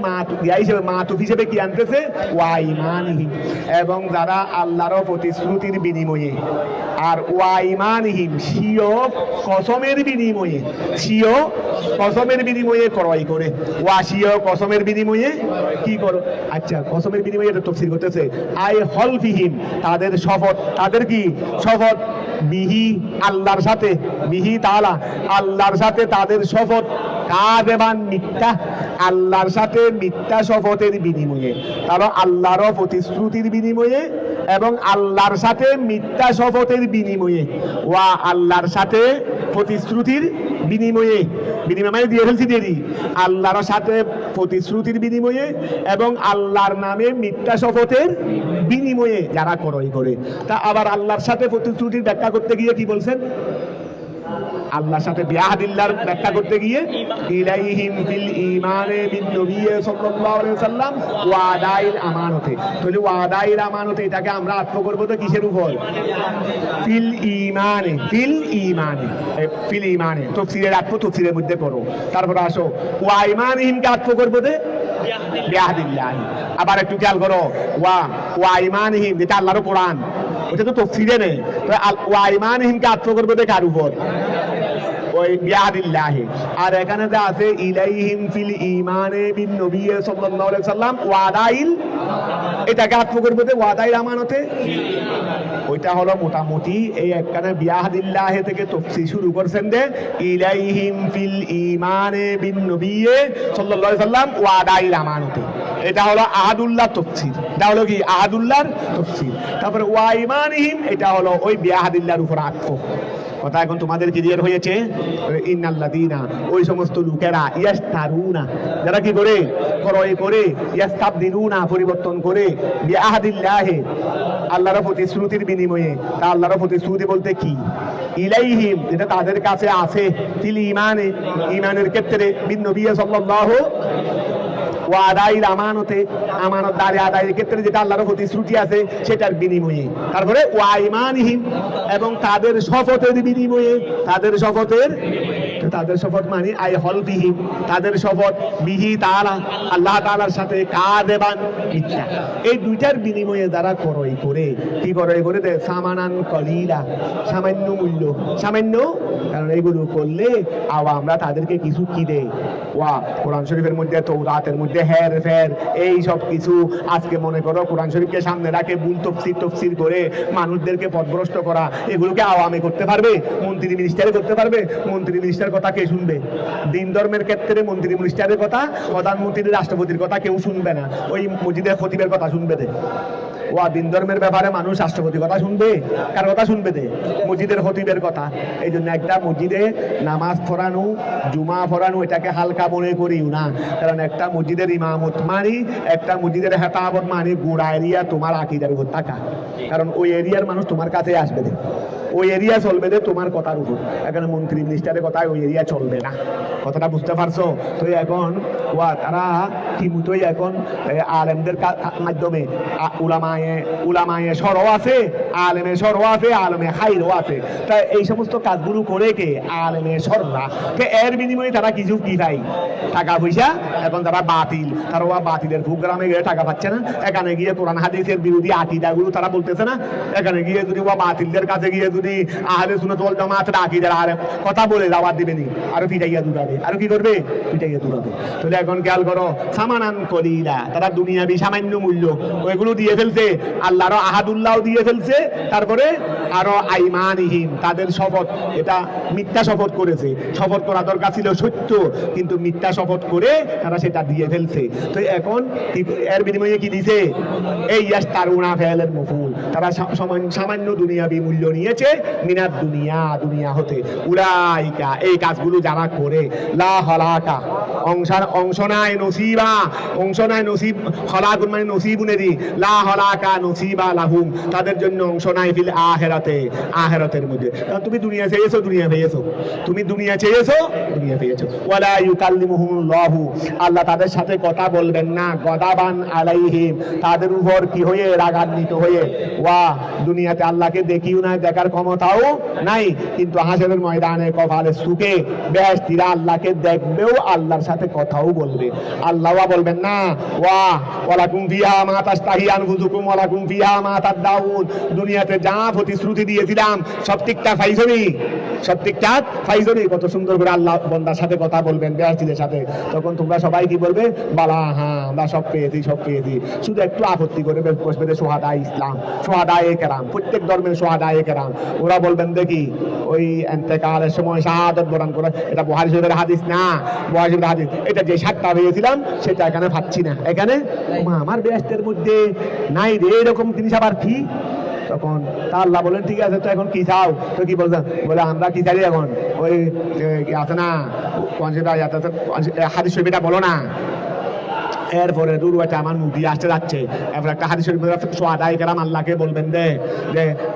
মাতুফ হিসেবে কি আনতেছে? ওয়া ঈমানিহিম, এবং যারা আল্লাহর প্রতিশ্রুতির বিনিময়ে, আর ওয়া ঈমানিহিম সিও কসমের বিনিময়ে, সিও কসমের বিনিময়ে ক্রয় করে। ওয়া সিও কসমের বিনিময়ে কি করো? আচ্ছা, কসমের বিনিময়ে এটা তাফসীর করতেছে আই হলফিহিম, তাদের শপথ, তাদের কি শপথ? বিহি, আল্লাহর সাথে, বিহি তাআলা, আল্লাহর সাথে তাদের শপথ, কাযিবান মিথ্যা, আল্লাহর সাথে মিথ্যা শপথের বিনিময়ে। তারা আল্লাহর প্রতিশ্রুতির বিনিময়ে এবং আল্লাহর সাথে মিথ্যা শপথের বিনিময়ে, ওয়া আল্লাহর সাথে প্রতিশ্রুতির বিনিময়ে, বিনিময় মানে দিয়ে ফেলছি দেরি, আল্লাহর সাথে প্রতিশ্রুতির বিনিময়ে এবং আল্লাহর নামে মিথ্যা শপথের বিনিময়ে যারা ক্রয় করে। তা আবার আল্লাহর সাথে প্রতিশ্রুতির ব্যাখ্যা করতে গিয়ে কি বলছেন? আল্লাহর সাথে বিয়াহদিল্লাহর ব্যাখ্যা করতে গিয়ে ইলাইহিম ফিল ঈমানে বিন নবী সাল্লাল্লাহু আলাইহি ওয়াসাল্লাম ওয়া আদাইল আমানতে। তাহলে ওয়া আদাইল আমানতে এটাকে আমরা আত্ম করব তো কিসের উপর? ফিল ঈমানে, ফিল ঈমানে, ফিল ঈমানে তাফসীরের আত্ম তাফসীরের মধ্যে করো। তারপর আসো ওয়া ঈমানিহিমকে আত্ম করব দে বিয়াহদিল্লাহ। আবার একটু খেয়াল করো, ওয়া ঈমানিহিম যেটা আল্লাহর কোরআন, ওটা তো তাফসীরে নেই। তো ওয়া ঈমানিহিমকে আত্ম করব দে কার উপর? ওই বিয়াদিল্লাহ। আর এখানে যে আছে ইলাইহিম ফিল ঈমানে বিন নবী সাল্লাল্লাহু আলাইহি সাল্লাম ওয়াদাইল, এটাকে আত্ম করবে যে ওয়াদাইল আমানতে। ওইটা হলো মোটামুটি এই একখানে বিয়াদিল্লাহ থেকে তাফসীর শুরু করছেন যে ইলাইহিম ফিল ঈমানে বিন নবী সাল্লাল্লাহু আলাইহি সাল্লাম ওয়াদাইল আমানতে। এটা হলো আহাদুল্লাহ তাফসীর, এটা হলো কি আহাদুল্লাহর তাফসীর। তারপরে ওয়া ঈমানিহিম এটা হলো ওই বিয়াদিল্লাহর উপর আত্ম। কথা এখন তোমাদের ক্লিয়ার হয়েছে? ইন্নাল্লাযীনা, ওই সমস্ত লোকেরা, ইয়াস্তারুনা, যারা কি করে? ক্রয় করে, ইয়াস্তাবদিলুনা, পরিবর্তন করে, বিআহদিল্লাহ, আল্লাহর প্রতিশ্রুতির বিনিময়ে। তা আল্লাহর প্রতিশ্রুতি বলতে কি? ইলাইহিম, যেটা তাদের কাছে আছে, ফিল ঈমানে, ঈমানের ক্ষেত্রে, বিন নবী সাল্লাল্লাহু ওয়া আদাইল আমানতে, আমানতদারি আদায়ের ক্ষেত্রে যেটা আল্লাহর প্রতিশ্রুতি আছে সেটার বিনিময়ে। তারপরে ওয়া ঈমানিহিম, এবং তাদের শপথের বিনিময়ে, তাদের শপথের, তাদের শপথ মানে আই হলফিহিম, তাদের শপথ বিহি তাআলা, আল্লাহ তাআলার সাথে, কাযিবান মিথ্যা। এই দুইটার বিনিময়ে যারা ক্রয় করে, কি ক্রয় করে দেয়? সামানান কলিলা, সামান্য মূল্য, সামান্য। কারণ এইগুলো করলে আমরা তাদেরকে কিছু কি দেয়? ওয়া কোরআন শরীফের মধ্যে, তাওরাতের মধ্যে হের ফের এই সব কিছু। আজকে মনে করো কোরআন শরীফকে সামনে রাখে ভুল তফসির করে মানুষদেরকে পথভ্রষ্ট করা, এগুলোকে আওয়ামী করতে পারবে? মন্ত্রী মিনিস্টারে করতে পারবে? মন্ত্রী মিনিস্টার কথা কে শুনবে? দিন ধর্মের ক্ষেত্রে মন্ত্রী মিনিস্টারের কথা, প্রধানমন্ত্রীর, রাষ্ট্রপতির কথা কেউ শুনবে না, ওই মসজিদের খতিবের কথা শুনবে দে। ওয়া দিন ধর্মের ব্যাপারে মানুষ রাষ্ট্রপতির কথা শুনবে? কার কথা শুনবে দে? মসজিদের খতিবের কথা। এই জন্য একটা মসজিদে নামাজ পড়ানো, জুমা পড়ানো, এটাকে হালকা মনে করিও না। কারণ একটা মসজিদের ইমামত মানি, একটা মসজিদের হেতাবত মানি গোড়া এরিয়া তোমার আকীদার উপর থাকা। কারণ ওই এরিয়ার মানুষ তোমার কাছে আসবে দে, ওই এরিয়া চলবে দে তোমার কথার উপর। এখানে মন্ত্রী মিনিস্টারের কথায় ওই এরিয়া চলবে না। কথাটা বুঝতে পারছো? তো এখন তারা কি মতোই এখন আলেমদের মাধ্যমে উলামায়ে সরও আছে, আলেমে সরও আছে, আলেমে খাইরও আছে। তা এই সমস্ত কাজগুলো করে কে? আলেমে সররা। এর বিনিময়ে তারা কিছু কি পায়? টাকা পয়সা। এখন তারা বাতিল, তারা বাতিলের প্রোগ্রামে গিয়ে টাকা পাচ্ছে না। এখানে গিয়ে কোরআন হাদিসের বিরোধী আকীদাগুলো তারা বলতেছে না। এখানে গিয়ে যদি বাতিলদের কাছে গিয়ে যদি আহলে সুন্নাত ওয়াল জামাতের আকীদার আর কথা বলে দাওয়াত দিবে নি, আর পিটাইয়া দূরাবে। আর কি করবে? পিটাইয়া দূরাবে। তাহলে এখন খেয়াল করো, সামানান কলিলা, তারা দুনিয়াবি সামান্য মূল্য ওইগুলো দিয়ে ফেলছে, আল্লাহর আহাদুল্লাহ দিয়ে ফেলছে। তারপরে আরো আইমানিহিম, তাদের শপথ, এটা মিথ্যা শপথ করেছে। শপথ করা দরকার ছিল সত্য, কিন্তু মিথ্যা শপথ করে তারা সেটা দিয়ে ফেলছে। তো এখন এর বিনিময়ে কি দিছে? এই ইয়াস্তারুনা ফেলের মফুল, তারা সামান্য দুনিয়াবি মূল্য নিয়েছে, মিনাত দুনিয়া, দুনিয়া হতে। উলাইকা, এই কাজগুলো যারা করে, লা হালাকা, অংশ নাই নসিবা, অংশ নাই নসিব, খলাকুন মানে নসিবুনেরি, লা হলাকা নসিবা লাহুম, তাদের জন্য অংশ নাই ফিল আখিরাতে, আখিরাতের মধ্যে। কারণ তুমি দুনিয়া চেয়েছো, দুনিয়া পেয়েছো, তুমি দুনিয়া চেয়েছো, দুনিয়া পেয়েছো। ওয়ালা ইউকাল্লিমুহুমুল্লাহু, আল্লাহ তাদের সাথে কথা বলবেন না, গদাবান আলাইহিম, তাদের উপর কি হয়ে, রাগান্বিত হয়ে। ওয়া দুনিয়াতে আল্লাহকে দেখিও না, দেখার ক্ষমতাও নাই, কিন্তু হাসরের ময়দানে কপালে সুখে বেহেশতীরা আল্লাহকে দেখবেও, আল্লাহর সাথে কথাও বলবে। আল্লাহ বলবেন না ওয়া ওয়ালাকুম ফিহা মা তাশতাহি আনফুসুকুম ওয়ালাকুম ফিহা মা তাদদাউন, দুনিয়াতে যা প্রতিশ্রুতি দিয়েছিলাম সব ঠিকঠাক পাইছনি, সব ঠিকঠাক পাইছনি। কত সুন্দর করে আল্লাহ বান্দার সাথে কথা বলবেন, বেহেশতীদের সাথে। তখন তোমরা সবাই কি বলবে, বালা হ্যাঁ আমরা সব পেয়েছি, সব পেয়েছি। শুধু একটু আপত্তি করে বসবে সোহাদায়ে ইসলাম, সোহাদায়ে কেরাম, প্রত্যেক ধর্মের সোহাদায়ে কেরাম। ওরা বলবেন দেখি ওই ইন্তেকালের সময় শাহাদাত বরণ করে, এটা বুখারী শরীফের হাদিস না, বুখারী শরীফের হাদিস, এটা যে সাতটা পেয়েছিলাম সেটা এখানে পাচ্ছি না, এখানে আমার বেহেশতের মধ্যে নাই রে, এরকম জিনিস আবার কি? তখন তা আল্লাহ বলেন ঠিক আছে, তো এখন কি চাও? তো কি বলছেন? বলে আমরা কি চাই এখন, ওই আছে না হাদিস শরীফটা বলো না। এরপরে দুর্বাটা আমার মুখ দিয়ে আসতে যাচ্ছে, এরপর একটা হাদিস শরীফ সোহাদায়ে কেরাম আল্লাহকে বলবেন যে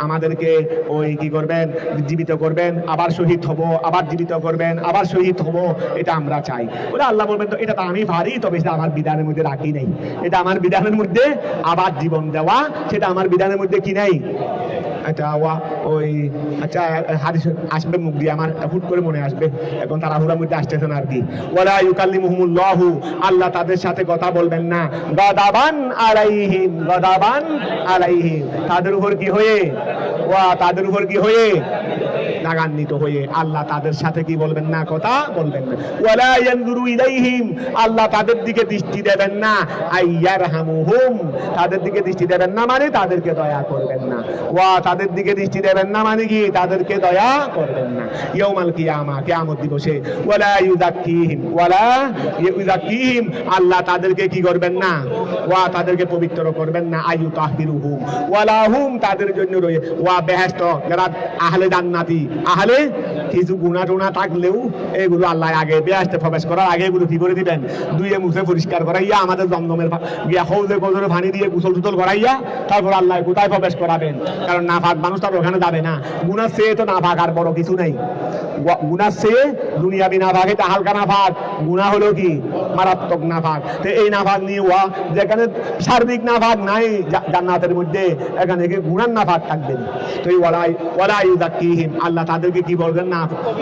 আমাদেরকে ওই কি করবেন, জীবিত করবেন, আবার শহীদ হব, আবার জীবিত করবেন, আবার শহীদ হব, এটা আমরা চাই। বলে আল্লাহ বলবেন তো এটা তো আমি পারি, তবে সেটা আমার বিধানের মধ্যে রাখি নেই, এটা আমার বিধানের মধ্যে আবার জীবন দেওয়া, সেটা আমার বিধানের মধ্যে কি নাই। এটা ওই আচ্ছা হাদিস আসবে মুখ দিয়ে, আমার হুট করে মনে আসবে, এখন তাড়াহুড়ার মধ্যে আসতেছে না আর কি। ওয়ালা ইউকাল্লিমুহুমুল্লাহু, আল্লাহ তাদের সাথে কথা বলবেন না, গদাবান আলাইহিম, গদাবান আলাইহিম, তাদের উপর কি হয়ে, তাদের উপর কি হয়ে, রাগান্বিত হয়ে। আল্লাহ তাদের সাথে কি বলবেন না, কথা বলবেন না। ওয়ালা ইয়ানজুরু ইলাইহিম, আল্লাহ তাদের দিকে দৃষ্টি দেবেন না, আইয়ারহামুহুম, তাদের দিকে দৃষ্টি দেবেন না মানে তাদেরকে দয়া করবেন না। তাদের দিকে দৃষ্টি দেবেন না মানে কি, তাদেরকে দয়া করবেন না। ইয়াউমাল কিয়ামা, কিয়ামত দিবসে। ওয়ালা ইউযাক্কিহিম, ওয়ালা ইউযাক্কিহিম, আল্লাহ তাদেরকে কি করবেন না, তাদেরকে পবিত্র করবেন না। আইয়ুতাহহিরুহুম ওয়ালা হুম, তাদের জন্য রয়েছে বেহেশত, যারা আহলে জান্নাতি, আহলে কিছু গুনাহ টুনা থাকলেও এগুলো আল্লাহ আগে বেহেশতে প্রবেশ করার আগে এগুলো কি করে দিবেন, ধুয়ে মুছে পরিষ্কার করাইয়া, আমাদের জমজমের গিয়া হৌজে গজরে পানি দিয়ে গোসল টুসল করাইয়া, তারপর আল্লাহ কোথায় প্রবেশ করাবেন। কারণ নাফাক মানুষ তার ওখানে যাবে না। গুনার চেয়ে তো নাফাক আর বড় কিছু নাই। গুনার চেয়ে দুনিয়াবি নাফাক, এটা হালকা নাফাক, গুনাহ হলো কি মারাত্মক নাফাক। তো এই নাফাক নিয়ে যেখানে সার্বিক নাফাক নাই জান্নাতের মধ্যে, এখানে কি গুনার নাফাক থাকবে। তো এই ওয়ালা ইউযাক্কিহিম, আল্লাহ তাদেরকে কি বলবেন না,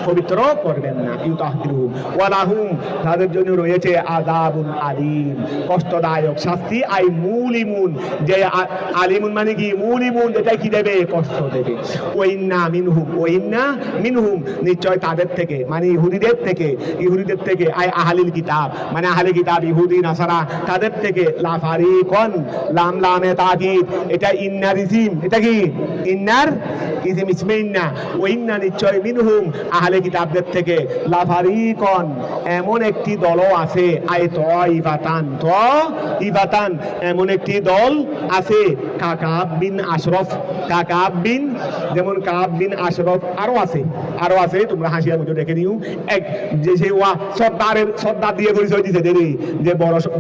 পবিত্র করবেন না। ইউতাহহিরুহুম ওয়ালা হুম, তাদের জন্য রয়েছে আযাবুন আলীম, কষ্টদায়ক শাস্তি। আই মুলিমুন, যে আলিমুন মানে কি, মুলিমুন, যেটা কি দেবে, কষ্ট দেবে। ওয়াইন্না মিনহুম, ওয়াইন্না মিনহুম, নিশ্চয় তাদের থেকে মানে ইহুদিদের থেকে, ইহুদিদের থেকে আই আহলিল কিতাব মানে আহলে কিতাব, ইহুদি নাসারা, তাদের থেকে লাফারিকন, লাম লামে তাকিদ, এটা ইন্নার ইসিম, এটা কি ইন্নার ইসিম, ইসমে ইন্না। ওয়াইন্না নিশ্চয় মিনহুম, আহলে কিতাবদের থেকে, লাফারিকন, এমন একটি দলও আছে, আই তাইফাতান, তাইফাতান, এমন একটি দল আছে, কাকাব বিন আশরফ, কাকাব বিন, যেমন কাব বিন আশরফ, আরো আছে, আরো আছে, তোমরা হাসিয়ার মধ্যে দেখে নিও। এক যে সে সর্দার দিয়ে পরিচয় দিছে দেরি, যে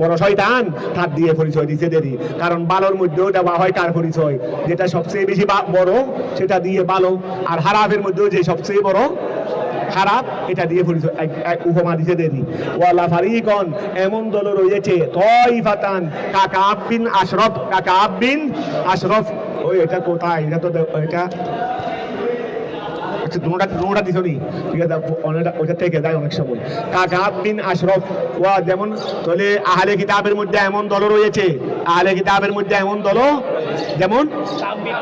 বড় শয়তান তার দিয়ে পরিচয় দিছে দেরি। কারণ বালোর মধ্যেও দেওয়া হয় কার পরিচয়, যেটা সবচেয়ে বেশি বড় সেটা দিয়ে ভালো, আর হারাফের মধ্যেও যে সবচেয়ে বড় খারাপ এটা দিয়ে পরিচয়, উপমা দিছে দেরি। ওয়ালা ফারিকন, এমন দল রয়েছে, তাইফাতান, কাকাব বিন আশরফ, কাকাব বিন আশরফ, ওই এটা কোথায়, এটা তো এটা দুটা দিছো নি, ঠিক আছে, ওইটা থেকে যায় অনেক সময়। কাকাব বিন আশরফ, যেমন তাহলে আহলে কিতাবের মধ্যে এমন দল রয়েছে, আহলে কিতাবের মধ্যে এমন দল যেমন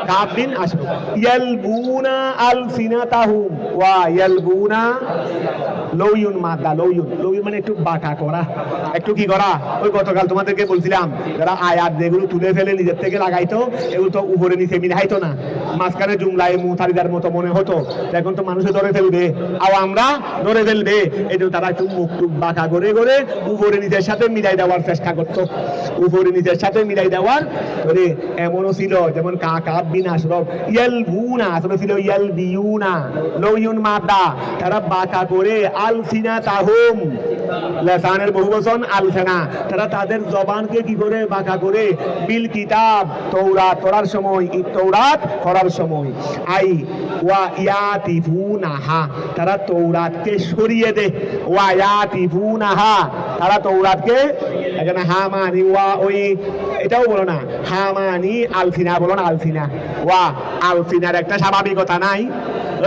কাব বিন আশরফ। ইয়ালবুনা আলসিনাতাহুম, ইয়ালবুনা, লউয়ুন মাদা, লউয়ুন মানে একটু বাঁকা করা, একটু কি করা। ওই গতকাল তোমাদেরকে বলছিলাম, যারা আয়াত যেগুলো তুলে ফেলে নিজের থেকে লাগাইতো, এগুলো তো উপরে নিচে মিলাইতো না, মাঝখানে জুমলায় মুতারিদার মতো মনে হতো। এখন তো মানুষে ধরে ফেলবে, আমরা ধরে ফেলবে, এই জন্য তারা একটু মুখ টুক বাঁকা করে করে উপরে নিজের সাথে মিলাই দেওয়ার চেষ্টা করতো, উপরে নিজের সাথে মিলাই দেওয়ার করে। এমনও ছিল যেমন কাকাব বিন আশরফ, ইয়ালবুনা, আসলে ছিল ইয়ালবিউনা, লউয়ুন মাদা, তারা বাঁকা করে আলসিনাতাহুম, লেসানের বহুবচন আলসেনা। তারা তাদের জবানকে কি করে বাঁকা করে, বিল কিতাব তৌরাত পড়ার সময়, তৌরাত পড়ার সময়, আই ওয়া ইয়াতিফুনাহা তারা তৌরাতকে সরিয়ে দেয়, ওয়া ইয়াতিফুনাহা তারা তৌরাতকে, এখানে হামানি ওয়া ওই এটাও বলো না, হামানি আলসিনা বলো না, আলসিনা ওয়া আলসিনার একটা স্বাভাবিকতা নাই?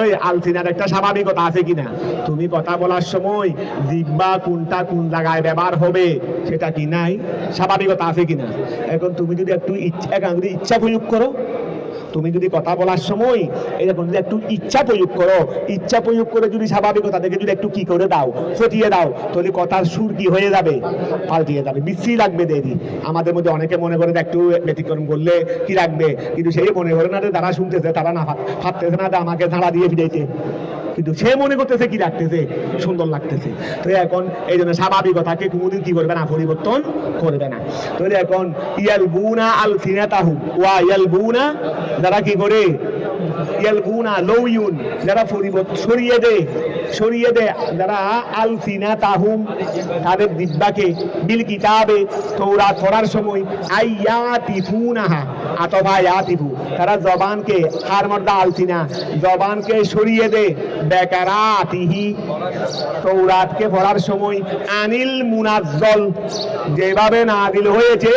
ওই আলসিনার একটা স্বাভাবিকতা আছে কিনা? তুমি কথা বলার সময় জিহ্বা কোনটা কোন জায়গায় ব্যবহার হবে সেটা কি নাই? স্বাভাবিকতা আছে কিনা? এখন তুমি যদি একটু ইচ্ছা প্রয়োগ করো, তুমি যদি কথা বলার সময় এরকম যদি একটু ইচ্ছা প্রয়োগ করো, ইচ্ছা প্রয়োগ করে যদি স্বাভাবিকতা থেকে যদি একটু কি করে দাও, ফটিয়ে দাও, তাহলে কথার সুর কি হয়ে যাবে? পাল্টিয়ে যাবে, বিশ্রী লাগবে দেরি। আমাদের মধ্যে অনেকে মনে করে একটু ব্যতিক্রম করলে কি লাগবে, কিন্তু সেই মনে করে না যে যারা শুনতেছে তারা না ভাবতেছে না যে আমাকে ঝাড়া দিয়ে ফিরেছে, কিন্তু সে মনে করতেছে কি লাগতেছে, সুন্দর লাগতেছে। তো এখন এই জন্য স্বাভাবিকতাকে কোনোদিন কি করবে না, পরিবর্তন করবে না। তো এখন ইয়ালবুনা আলসিনাতাহুম ওয়া ইয়ালবুনা যারা কি করে, ইয়ালবুনা লউয়ুন যারা পরিবর্তন সরিয়ে দেয় যারা আলসিনাতাহুম তাদের জিহ্বাকে, বিল কিতাবে তৌরাত পড়ার সময়, আইয়াতিফুনাহা আতফা ইয়াতিফু তারা জবানকে, হার মর্দা আলসিনা জবানকে সরিয়ে দেয়, বেকারাতিহি তৌরাতকে পড়ার সময়, আনিল মুনাজ্জল যেভাবে নাযিল হয়েছে,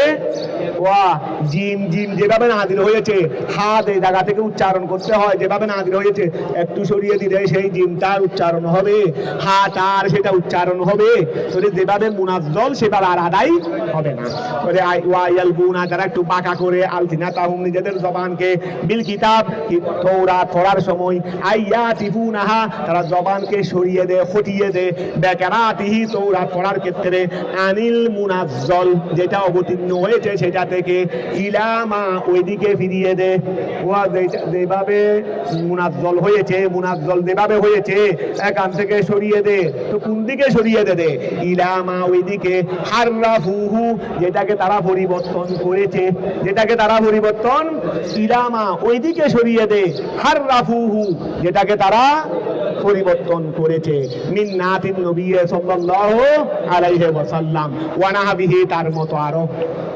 ওয়া জিম জিম যেভাবে নাযিল হয়েছে, হাত এই জায়গা থেকে উচ্চারণ করতে হয়, যেভাবে নাযিল হয়েছে একটু সরিয়ে দিলে সেই জিমটার উচ্চারণ হবে, হাত আর সেটা উচ্চারণ হবে, তাহলে যেভাবে মুনাজ্জল সেভাবে আর আদায় হবে না। বলে ওয়া ইয়ালবুনা যারা একটু বাঁকা করে, আলসিনাতাহুম নিজেদের জবানকে, বিল কিতাব তৌরাত পড়ার সময়, আইয়াতিফুনাহা তারা জবানকে সরিয়ে দেয়, হটিয়ে দেয়, বেকারাতিহি তৌরাত পড়ার ক্ষেত্রে, আনিল মুনাজ্জল যেটা অবতীর্ণ হয়েছে সেটা থেকে, ইলামা ওইদিকে ফিরিয়ে দেয়, ওয়া যেভাবে মুনাজ্জল হয়েছে, মুনাজ্জল যেভাবে হয়েছে এখান থেকে সরিয়ে দে, তো কোন দিকে সরিয়ে দে? ইলামা ওইদিকে, হাররাফুহু যেটাকে তারা পরিবর্তন করেছে, যেটাকে তারা পরিবর্তন, ইলামা ওইদিকে সরিয়ে দে, হাররাফুহু যেটাকে তারা পরিবর্তন করেছে, মিন নাতিন নবী সাল্লাল্লাহু আলাইহি ওয়াসাল্লাম ওয়া নাহবিহি তার মতো আরো,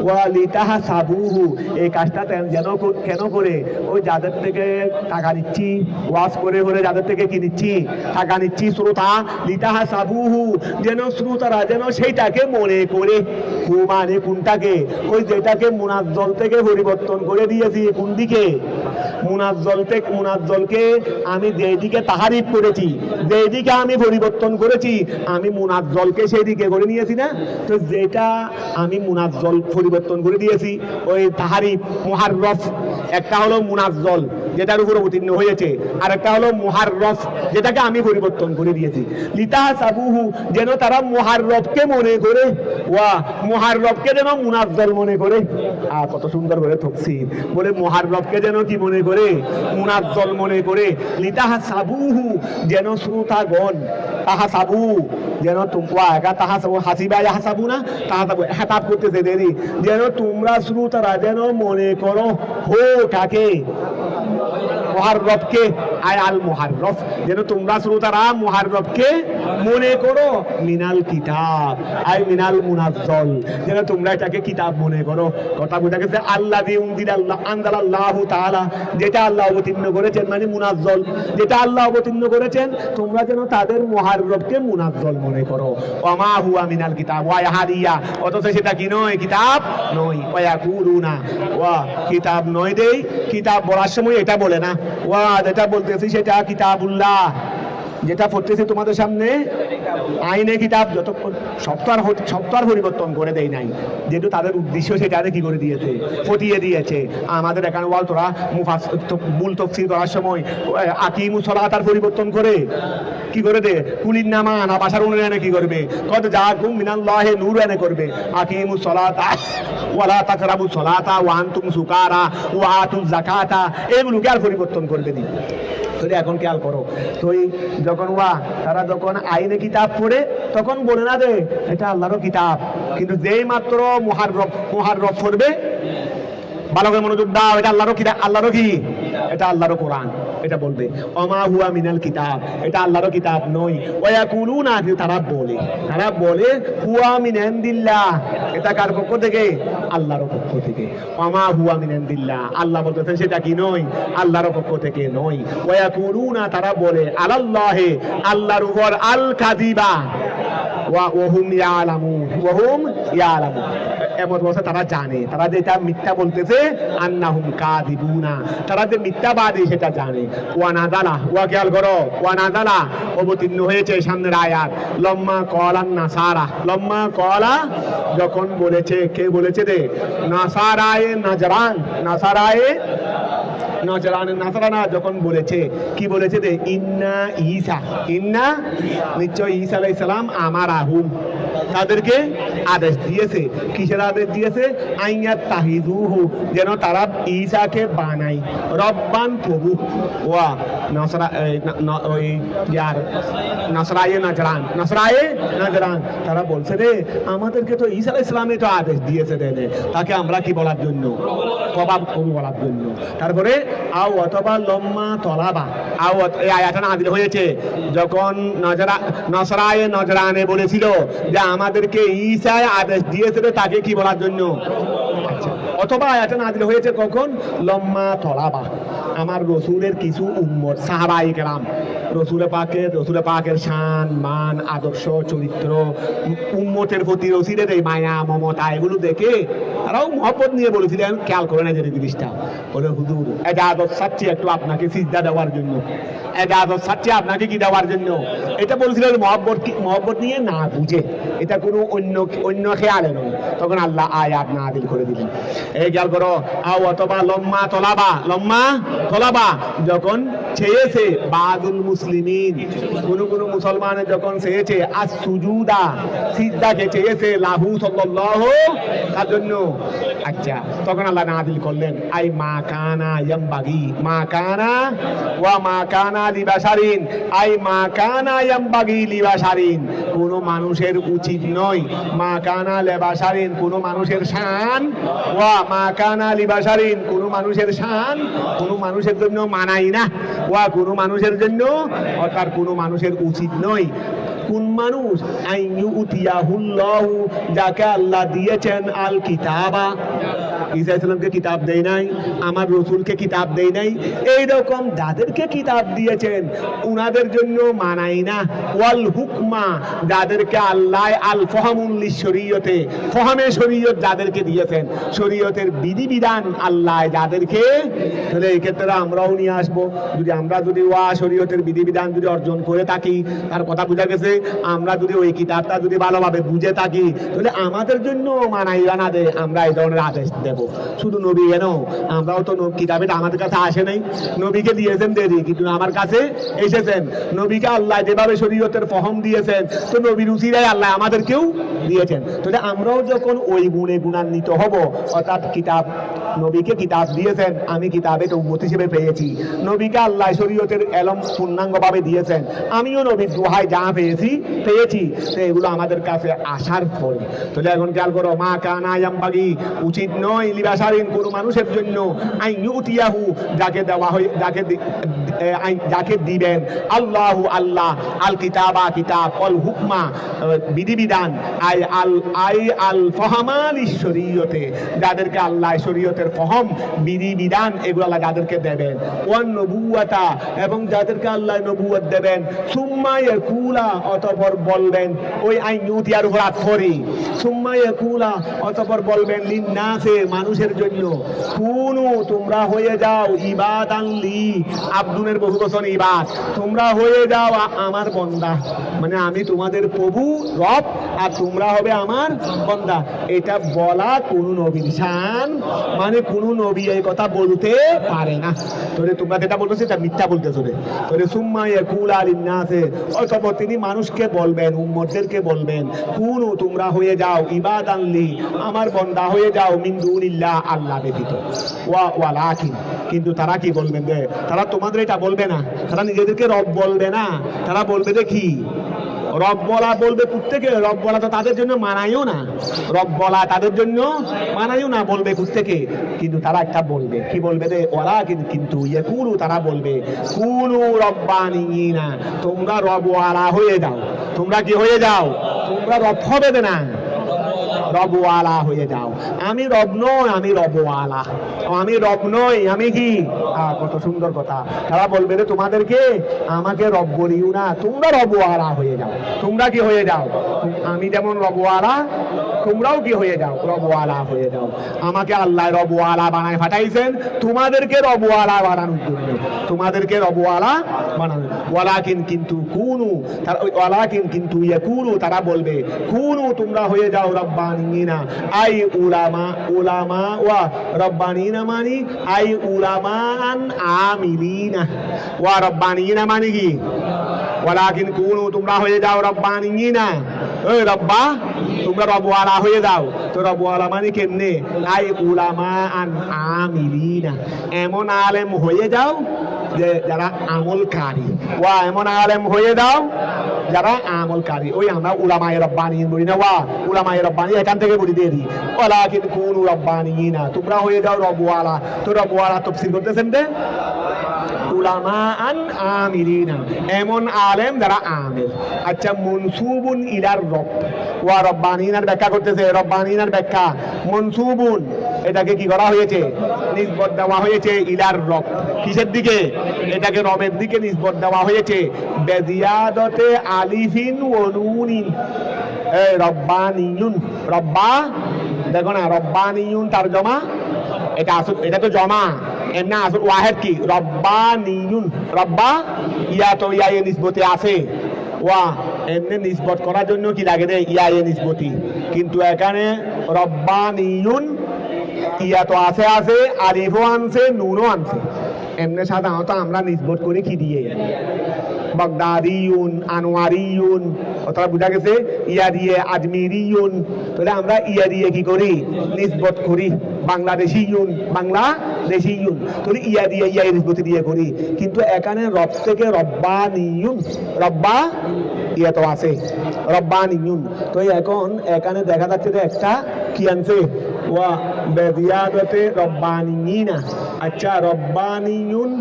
ওয়া লিতাহসাবুহু এই কাজটা যেন কেন করে, ওই যাদের থেকে টাকা নিচ্ছি, ওয়াজ করে করে যাদের থেকে কি নিচ্ছি, টাকা নিচ্ছি, শ্রোতা, লিতাহসাবুহু যেন শ্রোতারা যেন সেইটাকে মনে করে, মানে কোনটাকে, ওই যেটাকে মুনাজ্জল থেকে পরিবর্তন করে দিয়েছি, কোন দিকে? মুনাজ্জলকে আমি যেদিকে তাহারিফ করেছি, যেদিকে আমি পরিবর্তন করেছি, আমি মুনাজ্জলকে সেই দিকে করে নিয়েছি না? তো যেটা আমি মুনাজ্জল পরিবর্তন করে দিয়েছি, ওই তাহারিফ মুহাররফ, একটা হলো মুনাজ্জল যেটার উপর অবতীর্ণ হয়েছে, আর একটা হলো মুহাররফ যেটাকে আমি পরিবর্তন করে দিয়েছি। লিতাহসাবুহু যেন তারা মুহাররফকে মনে করে, ওয়া মুহাররফকে যেন মুনাজ্জল মনে করে। কত সুন্দর করে তফসীর বলে, মুহাররফকে যেন কি মনে করে, মুনাজ্জল মনে করে। লিতাহসাবুহু যেন শ্রোতাগণ, তাহাসাবু যেন তোমরা একা তাহাসাবু, হাসিবা ইয়াহসাবু না, তাহাসাবু হেতাব করতেছে দেরি, যেন তোমরা শ্রোতারা যেন মনে করো, হো কাকে? মুহাররফকে, আয় আল মুহাররফ যেন তোমরা শ্রোতারা মুহাররফকে মনে করো, মিনাল কিতাব আয় মিনাল মুনাজ্জল যেন তোমরা এটাকে কিতাব মনে করো। কথা বোঝা গেছে? আল্লাযী আনজালাল্লাহু তাআলা যেটা আল্লাহ অবতীর্ণ করেছেন, মানে মুনাজ্জল যেটা আল্লাহ অবতীর্ণ করেছেন, তোমরা যেন তাদের মুহাররফকে মুনাজ্জল মনে করো। ওয়া হুয়া মিনাল কিতাব ওয়া ইয়াহাদিয়া অথচ সেটা কি নয়, কিতাব নয়। ওয়া ইয়াকুলুনা ওয়া কিতাব নয় দেই, কিতাব বলার সময় এটা বলে না, ওয়া যেটা বলতেছি সেটা কিতাবুল্লাহ, যেটা পড়তেছি তোমাদের সামনে আইনে কিতাব, যতক্ষণ সপ্তাহ পরিবর্তন করে দেয় নাই, যেহেতু তাদের উদ্দেশ্য সেটা কি করে দিয়েছে, ফটিয়ে দিয়েছে। আমাদের এখানে বল তোরা মূল তাফসীর করার সময় আকিমুস সালাতার পরিবর্তন করে কি করে দে, কুলিন নামা না বাসার উন্নয়নে কি করবে, কত জাকুম মিনাল্লাহি নূরান করবে, আকিমুস সালাতা ওয়ালা তাকরাবুস সালাতা ওয়া আনতুম সুকারা ওয়া আতুজ যাকাতা, এগুলোকে আর পরিবর্তন করবে না। তাহলে এখন খেয়াল করো, তো যখন তারা যখন আইনে কিতাব পড়ে তখন বলে না যে এটা আল্লাহরও কিতাব, কিন্তু যেই মাত্র মুহাররফ পড়বে, ভালো করে মনোযোগ দাও, এটা আল্লাহরও কিতাব, আল্লাহরও কি, এটা আল্লাহরও কোরআন। এটা বলবে ওমা হুয়া মিনাল কিতাব, এটা আল্লাহর কিতাব নয়। ওয়াকুলুনা, তারা বলে হুয়া মিন ইনদিল্লাহ, এটা কার পক্ষ থেকে? আল্লাহর পক্ষ থেকে। ওমা হুয়া মিন ইনদিল্লাহ, আল্লাহ বলতেছেন সেটা কি নয়? আল্লাহর পক্ষ থেকে নয়। ওয়াকুলুনা, তারা বলে আলাল্লাহি, আল্লাহর উপর আল কাযিবা ওয়াহুম ইয়ালামুন, এমন বলছে তারা জানে, তারা যেটা মিথ্যা বলতেছে, আন্নাহুম কাযিবুনা, তারা যে মিথ্যাবাদী সেটা জানে। ওয়ানাদালা, ওয়া খেয়াল করো, ওয়ানাদালা অবতীর্ণ হয়েছে সামনের আয়াত, লম্মা কলান নাসারা, লম্মা কলা যখন বলেছে, কে বলেছে রে? নাসারায়ে নাজরান, নাসারানা যখন বলেছে, কি বলেছে রে? ইন্না নিশ্চয় ঈসা আলাইহিস সালাম আমার আহুম, তাদেরকে আদেশ দিয়েছে। কিসের আদেশ দিয়েছে? আইয়াত তাহিদুহু, যেন তারা ঈসাকে বানায় রব্বান, প্রভু। ওয়া নাসরা ওই নাসরায়ে নাজরান, তারা বলছে রে আমাদেরকে তো ঈসা আলাইহিস সালামে তো আদেশ দিয়েছে দেনে, তাকে আমরা কি বলার জন্য? প্রভু বলার জন্য। তারপরে আও অথবা লম্মা তলাবা, এই আয়াতটা নাযিল হয়েছে যখন নসরায়ে নজরানে বলেছিল যে আমাদেরকে ঈসা আদেশ দিয়েছে তাকে কি বলার জন্য। আচ্ছা, অথবা আয়াতটা নাযিল হয়েছে কখন? লম্মা তলাবা, আমার রসুলের কিছু উম্মত সাহাবায়ে কেরাম, রসুল পাকের শান মান, আদর্শ, চরিত্র, উম্মতের প্রতি রসুলের এই মায়া মমতা, এগুলো দেখে তারাও মহব্বত নিয়ে বলেছিলেন, খেয়াল করে না যে জিনিসটা বলে হুজুর এজাজত চাচ্ছি একটু আপনাকে সিজদা দেওয়ার জন্য, এজাজত চাচ্ছি আপনাকে কি দেওয়ার জন্য। এটা বলছিলেন মহব্বত নিয়ে, না বুঝে, এটা কোনো অন্য খেয়ালে নয়। তখন আল্লাহ আয়াত নাযিল করে দিলেন। এই খেয়াল করো, আও অথবা লম্মা তলাবা যখন চেয়েছে বাদুল মুসলিমিন, কোন মুসলমানের যখন চেয়েছে আসসুজুদা, সিজদাকে চেয়েছে লাহু সাল্লাল্লাহু তার জন্য। আচ্ছা, তখন আল্লাহ নাযিল করলেন আই মা কানা ইয়ামবাগি, মা কানা ওয়া মা কানা লিবাশারিন, আই মা কানা ইয়ামবাগি লিবাশারিন, কোন মানুষের উচিত নয়, মা কানা লিবাশারিন, কোন মানুষের শান, ওয়া মা কানা লিবাশারিন, কোন মানুষের শান, কোন মানুষের জন্য মানাই না, ওয়া কোন মানুষের জন্য, অর্থাৎ কোন মানুষের উচিত নয়। কোন মানুষ? আইয়ুতিয়াহুল্লাহু, যাকে আল্লাহ দিয়েছেন আল কিতাবা, ঈসা ইসলামকে কিতাব দেয় নাই, আমার রসুলকে কিতাব দেয় নাই, এইরকম যাদেরকে কিতাব দিয়েছেন উনাদের জন্য মানাই না। ওয়াল হুকমা, যাদেরকে আল্লাহ আল ফহামুল শরীয়তে, ফহামে শরীয়ত যাদেরকে দিয়েছেন, শরীয়তের বিধিবিধান আল্লাহ যাদেরকে, তাহলে এই ক্ষেত্রে আমরাও নিয়ে আসবো। আমরা যদি ওয়া শরীয়তের বিধিবিধান যদি অর্জন করে থাকি, তার কথা বোঝা গেছে, আমরা যদি ওই কিতাবটা যদি ভালোভাবে বুঝে থাকি, তাহলে আমাদের জন্য মানাইবা না দে, আমরা এই ধরনের আদেশ দেব। শুধু নবী কেন, আমরাও তো কিতাবেটা আমাদের কাছে আসে নাই, নবীকে দিয়েছেন দেরি, কিন্তু আমার কাছে এসেছেন। নবীকে আল্লাহ যেভাবে শরীয়তের ফহম দিয়েছেন, তো নবীর উসিলায় আল্লাহ আমাদেরকেও দিয়েছেন। তাহলে আমরাও যখন ওই গুণে গুণান্বিত হব, অর্থাৎ কিতাব, নবীকে কিতাব দিয়েছেন, আমি কিতাবে তো উম্মত হিসেবে পেয়েছি, নবীকে আল্লাহ শরীয়তের এলম পূর্ণাঙ্গভাবে দিয়েছেন, আমিও নবীর দোহায় যা পেয়েছি, তো এগুলো আমাদের কাছে আসার পরে। তাহলে এখন খেয়াল করো, মা কানা ইয়ামবাগি, উচিত নয়, লিবাশারিন, কোন মানুষের জন্য, আইয়ুতিয়াহু, যাকে দেওয়া হয়, যাকে দিবেন আল্লাহু আল্লাহ, আল কিতাবা কিতাব, অল হুকমা বিধিবিধান, আল ফহামাল শরীয়তে, যাদেরকে আল্লাহ শরীয়তের ফহম বিধিবিধান এগুলো আল্লাহ যাদেরকে দেবেন, ওয়ান নবুওয়াতা, এবং যাদেরকে আল্লাহ নবুয়ত দেবেন, সুম্মা ইয়াকুলা, অতঃপর বলবেন, ওই আইয়ুতিয়ার উপর আতফরি, সুম্মা ইয়াকুলা, অতঃপর বলবেন, লিন্নাসে, মানুষের জন্য, কুনু, তোমরা হয়ে যাও, ইবাদান লি, আব্দুনের বহুবচন ইবাদ, তোমরা হয়ে যাও আমার বান্দা, মানে আমি তোমাদের প্রভু রব আর তোমরা হবে আমার বান্দা। এটা বলা কোন নবীর শান, মানে কোন নবী এই কথা বলতে পারে না। তোরে তোমরা যেটা বলতেছো এটা মিথ্যা বলতেছো রে। তোরে সুম্মা ইয়াকুলা লিন্নাসে, অতঃপর তিনি মানুষকে বলবেন, উম্মতদেরকে বলবেন, কুনু, তোমরা হয়ে যাও, ইবাদান লি, আমার বান্দা হয়ে যাও, মিন দুনিল্লাহ, আল্লাহ ব্যতীত, ওয়ালাকিন, কিন্তু তারা কি বলবেন রে? তারা তোমাদের এটা বলবে না, তারা নিজেদেরকে রব বলবে না, তারা বলবে যে কি? রব বলা বলবে কোত্থেকে? রব বলা তো তাদের জন্য মানাইও না, রব বলা তাদের জন্য মানাইও না, বলবে কোত্থেকে? কিন্তু তারা একটা বলবে, কি বলবে রে? ওরা কিন্তু ইয়াকুলু, তারা বলবে কুনু রব্বানিয়িনা, তোমরা রবওয়ালা হয়ে যাও। তোমরা কি হয়ে যাও? তোমরা রব হবে না, রবওয়ালা হয়ে যাও। আমি রব নই, আমি রবওয়ালা। আমি রব নই, আমি কি? কত সুন্দর কথা। তারা বলবে রে তোমাদেরকে, আমাকে রব বলিও না, তোমরা রবওয়ালা হয়ে যাও। তোমরা কি হয়ে যাও? আমি যেমন রবওয়ালা, তোমরাও কি হয়ে যাও? রবওয়ালা হয়ে যাও। আমাকে আল্লাহ রবওয়ালা বানায় পাঠাইছেন তোমাদেরকে রবওয়ালা বানানোর জন্য, তোমাদেরকে রবওয়ালা বানানো। ওয়ালাকিন, কিন্তু কুনু, তারা ওয়ালাকিন কিন্তু ইয়াকুলু, তারা বলবে কুনু, তোমরা হয়ে যাও রব্বানিনা, আই উলামা। উলামা ওয়া রব্বানিনা মানে আই উলামান আমিলিনা। ওয়া রব্বানিনা মানে কি? ওয়ালাকিন কুনু, তোমরা হয়ে যাও রব্বানিনা, ওই রব্বা, তোমরা রবওয়ালা হয়ে যাও। তো রবওয়ালা মানে কেমনে? আই উলামা আন আমিলিনা, এমন আলেম হয়ে যাও যে যারা আমলকারী। ওয়া এমন আলেম হয়ে যাও যারা আমলকারী। ওই আমরা উলামায়ে রব্বানি বলি না, ওয়া উলামায়ে রব্বানি এখান থেকে বলি দিয়ে দিই। ওয়ালাকিন কুনু রব্বানিনা, তোমরা হয়ে যাও রবওয়ালা। তো রবওয়ালা তাফসীর করতেছেন যে উলামা আন আমিলিনা, এমন আলেম যারা আমিল। আচ্ছা, মনসুবুন ইলার রব। ওয়া রব্বানিনার ব্যাখ্যা করতেছে, রব্বানিনার ব্যাখ্যা মনসুবুন, এটাকে কি করা হয়েছে? নিসবত দেওয়া হয়েছে ইলার রব। কিসের দিকে? এটাকে রবের দিকে নিসবত দেওয়া হয়েছে বেজিয়াদতে আলিফিন ওয়া নুনিন। রব্বানিয়ুন, রব্বা, দেখো না, রব্বানিয়ুন তরজমা, এটা আসল, এটা তো জমা, এমনি আসল ওয়াহেদ কি? রব্বানিয়ুন। রব্বা ইয়া তো ইয়া এ নিসবতে আছে, ওয়া এমনি নিসবত করার জন্য কি লাগে রে? ইয়া এ নিসবতি। কিন্তু এখানে রব্বানিয়ুন, ইয়া তো আছে, আছে, আলিফও আনছে, নুনও আনছে। এমনি সাধারণত আমরা নিসবত করি কি দিয়ে? বাগদাদিউন, আনোয়ারিউন, অথবা বুঝা গেছে ইয়া দিয়ে আজমিরিউন। তাহলে আমরা ইয়া দিয়ে কি করি? নিসবত করি। বাংলাদেশিউন, বাংলাদেশিউন, তাহলে ইয়া দিয়ে ইয়া নিসবত দিয়ে করি। কিন্তু এখানে রব থেকে রব্বানিউন, রব্বা ইয়া তো আছে, রব্বানিউন। তো এখন এখানে দেখা যাচ্ছে যে একটা কি আনছে? ওয়া বেজিয়াদতে রব্বানিয়িনা। আচ্ছা, রব্বানিয়ুন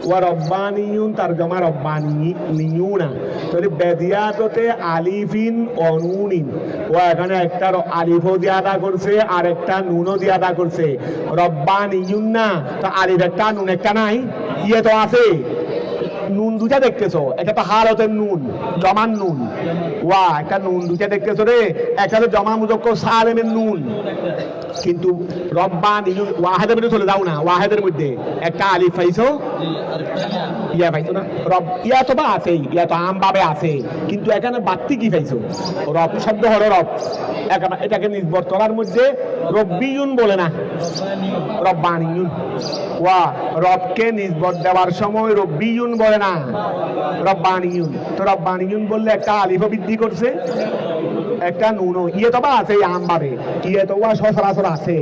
ওয়া রব্বানিয়ুন তরজমা রব্বানিয়ুনা। তাহলে বেজিয়াদতে আলিফিন ওয়া নুনিন, ওয়া এখানে একটা আলিফও জিয়াদা করছে আর একটা নুনও জিয়াদা করছে। রব্বানিয়ুন না, তো আলিফ একটা নুন একটা নাই, ইয়ে তো আছে। নুন দুটা দেখতেছো, একটা তো হালতের নুন, জমান নুন। ওয়া একটা নুন দুটা দেখতেছো রে, একটা তো জমা মুজাক্কার সালেমের নুন। কিন্তু রব্বানিয়ুন ওয়াহেদের মধ্যে চলে যাও না, ওয়াহেদের মধ্যে একটা আলিফ পাইছো, ইয়া পাইছো না? রব ইয়া তো বা আছেই, ইয়া তো আম ভাবে আছে, কিন্তু এখানে বাড়তি কি পাইছো? রব শব্দ হলো রব। এটাকে নিসবত করার মধ্যে রব্বিয়ুন বলে না, রব্বানিয়ুন। ওয়া রবকে নিসবত দেওয়ার সময় রব্বিয়ুন বলে না, রব্বানিয়ুন। তো রব্বানিয়ুন বললে একটা আলিফ বৃদ্ধি করছে, একটা নুনও, ইয়ে তো বা আছে আম ভাবে, ইয়ে তো বা সচরাচর আছে,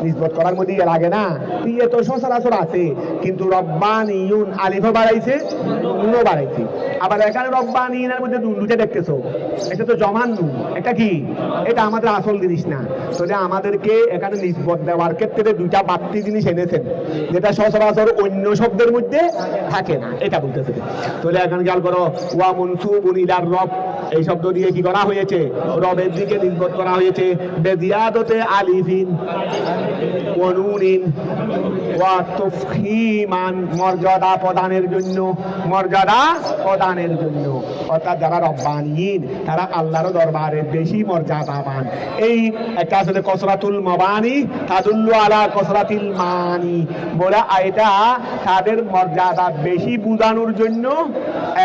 নিসবত করার মধ্যে ইয়ে লাগে না, ইয়ে তো সচরাচর আছে। কিন্তু রব্বানিয়ুন আলিফও বাড়াইছে, নুনও বাড়াইছে। আবার এখানে রব্বানিয়ুনের মধ্যে নুন দুটো দেখতেছো, এটা তো জমান নুন, এটা কি? এটা আমাদের আসল জিনিস না। তাহলে আমাদেরকে এখানে নিসবত দেওয়ার ক্ষেত্রে দুইটা বাড়তি জিনিস এনেছেন, যেটা সচরাচর অন্য শব্দের মধ্যে থাকে না, এটা বলতেছে। তাহলে এখানে খেয়াল করো, ওয়া মনসুবুন ইলার রব, এই শব্দ দিয়ে কি করা হয়েছে? রবের দিকে নিসবত করা হয়েছে বেজিয়াদতে আলিফিন ওয়া নুনিন ওয়া তাফখীমান, মর্যাদা প্রদানের জন্য, মর্যাদা প্রদানের জন্য। অর্থাৎ যারা রব্বানিয়িন তারা আল্লাহর দরবারে বেশি মর্যাদা পান। এই একটা আছে কসরাতুল মাবানি তাদুল্লু আলা কসরাতিল মানি, বলে এটা তাদের মর্যাদা বেশি বুঝানোর জন্য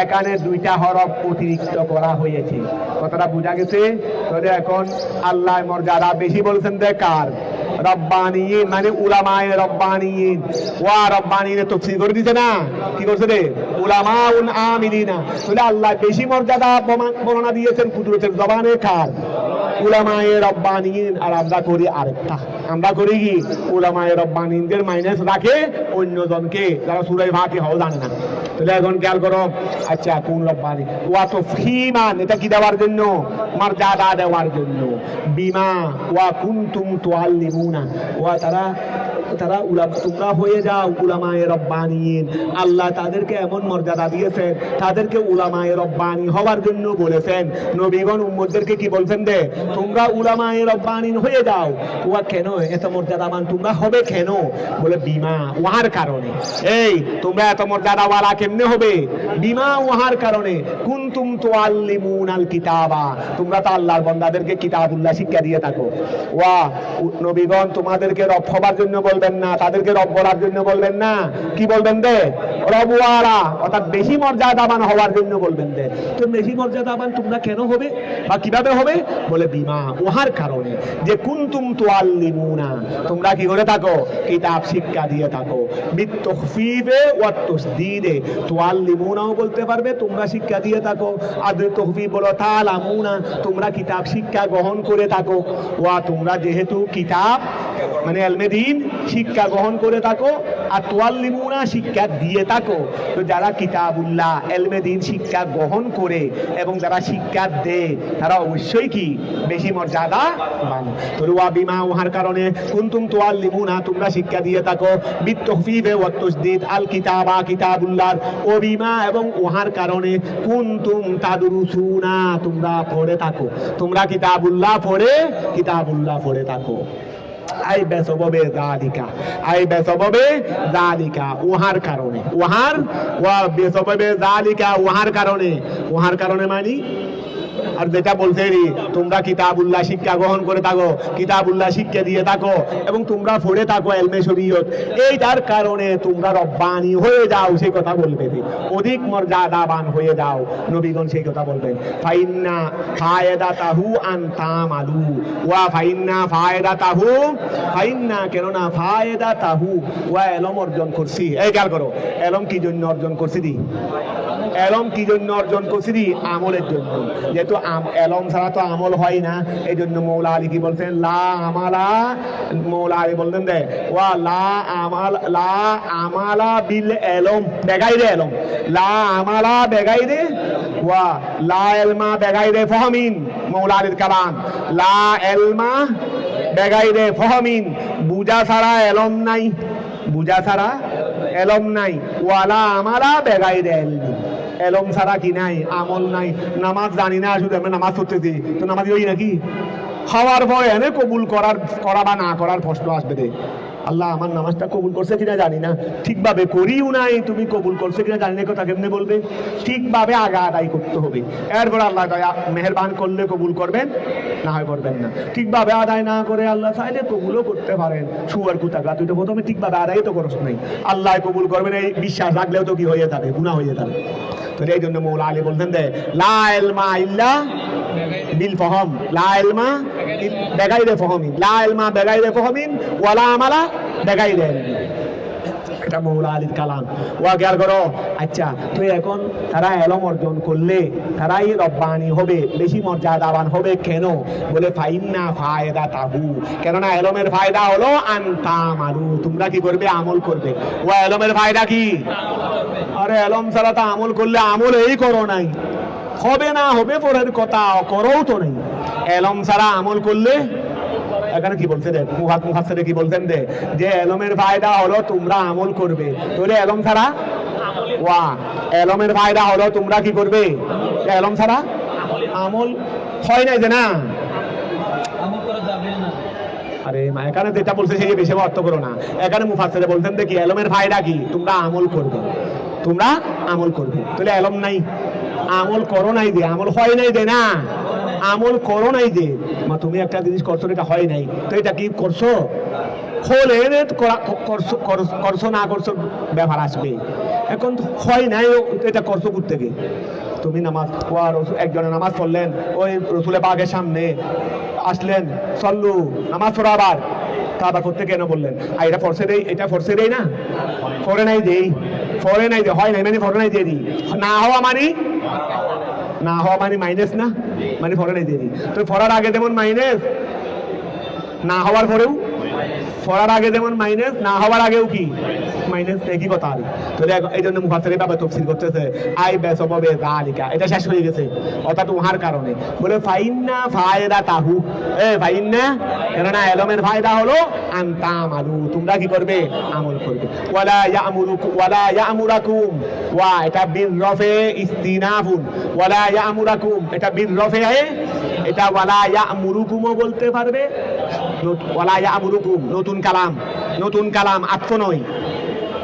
এখানে দুইটা হরফ অতিরিক্ত করা হয়েছে। কথাটা বোঝা গেছে? তাহলে এখন আল্লাহ মর্যাদা বেশি বলছেন কার? রব্বানিয়িন, মানে উলামায়ে রব্বানিয়িন। ওয়া রব্বানিয়িন তাফসীর করে দিতে না, কি করছে রে? উলামাউন আমিলিনা। তাহলে আল্লাহ বেশি মর্যাদা বর্ণনা দিয়েছেন কুদরতের জবানে কার? উলামায়ে রব্বানিয়িন, আর আমরা করি আরেকটা, আমরা করি কি উলামায়ে রব্বানিয়িনদের মাইনাস রাখে অন্যজনকে যারা সূরা ফাতিহাও জানে না। তাহলে এখন খেয়াল করো, আচ্ছা কোন রব্বানি? ওয়া তাফহিমান, এটা কি দেওয়ার জন্য? মর্যাদা দেওয়ার জন্য। বিমা ওয়া কুনতুম তুআল্লিমুনা, ওয়া তারা তোমরা হয়ে যাও উলামায়ে রব্বানিয়িন। আল্লাহ তাদেরকে এমন মর্যাদা দিয়েছেন, তাদেরকে উলামায়ে রব্বানি হওয়ার জন্য বলেছেন। নবীগণ উম্মতদেরকে কি বলছেন? দে তোমরা উলামায়ে রব্বানিয়িন হয়ে যাও। ওয়া কেন এত মর্যাদাবান তোমরা হবে কেন? বলে বিমা, ওয়ার কারণে। এই তোমরা এত মর্যাদাওয়ালা কেমনে হবে? বিমা, ওয়ার কারণে। কুনতুম তুআল্লিমুনাল কিতাবা, তোমরা তো আল্লাহর বান্দাদেরকে কিতাবুল্লাহ শিক্ষা দিয়ে থাকো। ওয়া নবীগণ তোমাদেরকে রব হবার জন্য বলবেন না, তাদেরকে রব বলার জন্য বলবেন না, কি বলবেন? দে রবওয়ালা, অর্থাৎ বেশি মর্যাদাবান হওয়ার জন্য বলবেন। দে তো বেশি মর্যাদাবান তোমরা কেন হবে বা কিভাবে হবে? বলে বিমা, ওহার কারণে, যে কুনতুম তুআল্লিমুনা, তোমরা কি করে থাকো? কিতাব শিক্ষা দিয়ে থাকো। বিতখফিফে ওয়া তাসদীদে, তুআল্লিমুনাও বলতে পারবে তোমরা শিক্ষা দিয়ে থাকো, আর তখফিফ বলো তাআলামুনা, তোমরা কিতাব শিক্ষা গ্রহণ করে থাকো। ওয়া তোমরা যেহেতু কিতাব মানে ইলমে দ্বীন শিক্ষা গ্রহণ করে থাকো, আর তুআল্লিমুনা শিক্ষা দিয়ে থাকো, তো যারা কিতাবুল্লাহ ইলমে দ্বীন শিক্ষা গ্রহণ করে এবং যারা শিক্ষা দেয় তারা অবশ্যই কি বেশি মর্যাদা পান। তো ওয়া বিমা, ওহার কারণে, কুনতুম তুআল্লিমুনা, তোমরা শিক্ষা দিয়ে থাকো, বিতখফিফে ওয়া তাসদীদ আল কিতাবা, কিতাবুল্লাহ, ও বিমা, এবং ওহার কারণে, কুনতুম তাদরুসুনা, তোমরা পড়ে থাকো, তোমরা কিতাবুল্লাহ পড়ে থাকো। আই বেসববে যালিকা, আই বেসববে যালিকা, ওহার কারণে, ওয়া বেসববে যালিকা, ওহার কারণে মানে, আর যেটা বলতে তোমরা কিতাবুল্লাহ শিক্ষা গ্রহণ করে থাকো, কিতাবুল্লাহ শিক্ষা দিয়ে থাকো এবং তোমরা পড়ে থাকো ইলমে শরীয়ত, এইটার কারণে তোমরা রব্বানি হয়ে যাও, সেই কথা বলবে, অধিক মর্যাদাবান হয়ে যাও। নবীগণ সেই কথা বলবেন। ফাইন্না ফায়দাতাহু আন তামালু, ওয়া ফাইন্না ফায়দাতাহু, ফাইন্না কেননা, ফায়দাতাহু, ওয়া ইলম অর্জন করছি। এই খেয়াল করো, ইলম কি জন্য অর্জন করছি? এলম কি জন্য অর্জন করছি? আমলের জন্য। যেহেতু এলম ছাড়া তো আমল হয় না, এই জন্য মৌলা আলী কি বলছেন? লা আমালা, মৌলা আলী বলতেন দে ওয়া লা আমালা বিল এলম, বেগাইরে এলম, লা আমালা বেগাইরে, ওয়া লা এলমা বেগাইরে ফহমিন। মৌলা আলীর কালাম, লা এলমা বেগাইরে ফহমিন, বুঝা ছাড়া এলম নাই, বুঝা ছাড়া এলম নাই। ওয়ালা আমালা বেগাইরে এলমি, এলম ছাড়া কি নাই? আমল নাই। নামাজ জানি না, শুধু আমরা নামাজ পড়তেছি, তো নামাজ ওই নাকি? খাওয়ার ভয় এনে কবুল করা বা না করার প্রশ্ন আসবে দে। আল্লাহ আমার নামাজটা কবুল করছে কিনা জানি না, ঠিকভাবে করিও নাই, তুমি কবুল করছে কিনা জানি না, কথা কেমনে বলবে? ঠিকভাবে আগে আদায় করতে হবে, এরপর আল্লাহ মেহেরবান করলে কবুল করবেন, না হয় করবেন না। ঠিকভাবে আদায় না করে আল্লাহ চাইলে কবুলও করতে পারেন। সুয়ার কুতাগা, তুই তো প্রথমে ঠিকভাবে আদায় তো করছ নাই, আল্লাহ কবুল করবেন এই বিশ্বাস রাখলেও তো কি হয়ে যাবে? গুনাহ হয়ে যাবে। তো এই জন্য মৌলা আলী বলছেন দে লা ইলমা ইল্লা বিল ফহম, লা ইলমা বেগাইরে ফহমিন, লা ইলমা বেগাইরে ফহমিন, ওয়ালা আমালা বেগাইরে ইলমি। এটা মৌলা আলীর কালাম। ওয়া খেয়াল করো। আচ্ছা, তো এখন তারা এলম অর্জন করলে তারাই রব্বানি হবে, বেশি মর্যাদাবান হবে। কেন? বলে ফাইন্না ফায়দাতাহু, কেননা এলমের ফায়দা হলো আনতামালু, তোমরা কি করবে? আমল করবে। ওয়া এলমের ফায়দা কি? আরে এলম ছাড়া তো আমল করলে আমল এই করো নাই, হবে না হবে পরের কথা, করও তো নেই। এলম ছাড়া আমল করলে, এখানে কি বলছে দেখ, মুহাসসিরে কি বলছেন দে, যে এলমের ফায়দা হলো তোমরা আমল করবে। তাহলে এলম ছাড়া, ওয়া এলমের ফায়দা হলো তোমরা কি করবে? এলম ছাড়া আমল হয় নাই যে না, আরে এখানে যেটা বলছে সেই বেশি অর্থ করো না। এখানে মুফাসসিরে বলছেন দেখি এলমের ফায়দা কি? তোমরা আমল করবে, তোমরা আমল করবে। তাহলে এলম নাই, আমল করো নাই দে, আমল হয় নাই দে না, আমল করো নাই দে। মা তুমি একটা জিনিস করছো, এটা হয় নাই, তো এটা কি করছো? হলে করছো না করছো ব্যাপার আসবে। এখন হয় নাই, এটা করছো কোথা থেকে? তুমি নামাজ, একজনে নামাজ পড়লেন, ওই রসুলের পাকের সামনে আসলেন, সল্লু নামাজ পড়ো, আবার তা আবার করতে কেন বললেন? আর এটা ফরসে দেই, এটা ফরসে দেই না, ফরে নাই দেই, ফরে নাই দে, হয় নাই মানে ফরে নাই দিয়ে দিই, না হওয়া মানে না হওয়া মানে মাইনাস না, মানে ফরার দেরি। তো ফরার আগে যেমন মাইনাস, না হওয়ার পরেও ফরার আগে যেমন মাইনাস, না হওয়ার আগেও কি মাইনাস, একই কথা। আর তাহলে এই জন্য মুফাসসির ভাবে তাফসীর করতেছে আই বেসববে যালিকা, এটা শেষ হয়ে গেছে অর্থাৎ উহার কারণে। বলে ফাইন্না ফায়দা তাহু, ফাইন্না কেননা এলমের ফায়দা হলো আনতা আমালু, তোমরা কি করবে, আমল করবে। ওয়ালা ইয়ামুরুকুম, ওয়ালা ইয়ামুরাকুম, ওয়া এটা বির রফে ইস্তিনাফুন, ওয়ালা ইয়ামুরাকুম এটা বির রফে, এটা ওয়ালা ইয়ামুরুকুমও বলতে পারবে। ওয়ালা ইয়ামুরুকুম নতুন কালাম, নতুন কালাম আত্ম নয়,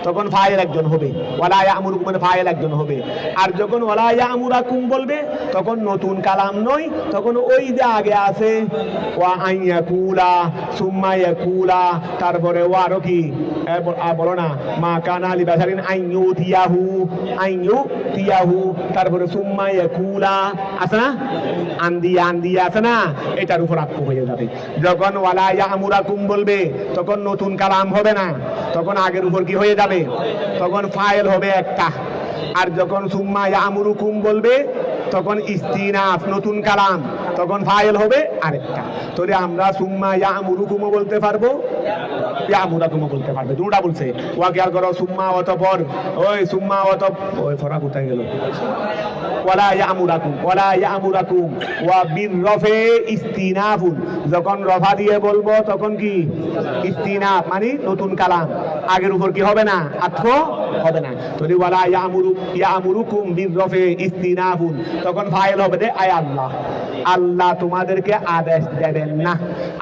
তখন ফাইল একজন হবে, ওয়ালা ইয়ামুরুকুম মানে ফাইল একজন হবে। আর যখন ওয়ালা ইয়ামুরাকুম বলবে তখন নতুন কালাম নয়, তখন ওই যে আগে আছে ওয়া আইয়াকুলা সুম্মা ইয়াকুলা, তারপরে ও আরো কি বলো না, মা কানা লিবাশারিন আইয়ুতিয়াহু, আইয়ুতিয়াহু, তারপরে সুম্মা ইয়াকুলা আছে না, আন্দিয়া আন্দিয়া আছে না, এটার উপর আত্ম হয়ে যাবে। যখন ওয়ালা ইয়ামুরাকুম বলবে তখন নতুন কালাম হবে না, তখন আগের উপর কি হয়ে যাবে, তখন ফাইল হবে একটা। আর যখন সুম্মা ইয়ামুরুকুম বলবে তখন ইস্তিনাফ নতুন কালাম, তখন ফাইল হবে আরেকটা। তাহলে আমরা সুম্মা ইয়ামুরুকুমও বলতে পারবো, ইয়ামুরাকুমও বলতে পারবে, দুটা বলছে। ওয়া খেয়াল করো, সুম্মা অতঃপর, ওই সুম্মা ওই ফরা কোথায় গেল, ওয়ালা ইয়ামুরাকুম, ওয়ালা ইয়ামুরাকুম ওয়া বির রফে ইস্তিনাফুন, যখন রফা দিয়ে বলবো তখন কি ইস্তিনাফ মানে নতুন কালাম, আগের উপর কি হবে না, আতফ হবে না। তাহলে ওয়ালা ইয়ামুরুকুম বির রফে ইস্তিনাফুন, তখন ফাইল হবে দে আয় আল্লাহ, আল্লাহ তোমাদেরকে আদেশ দেবেন না,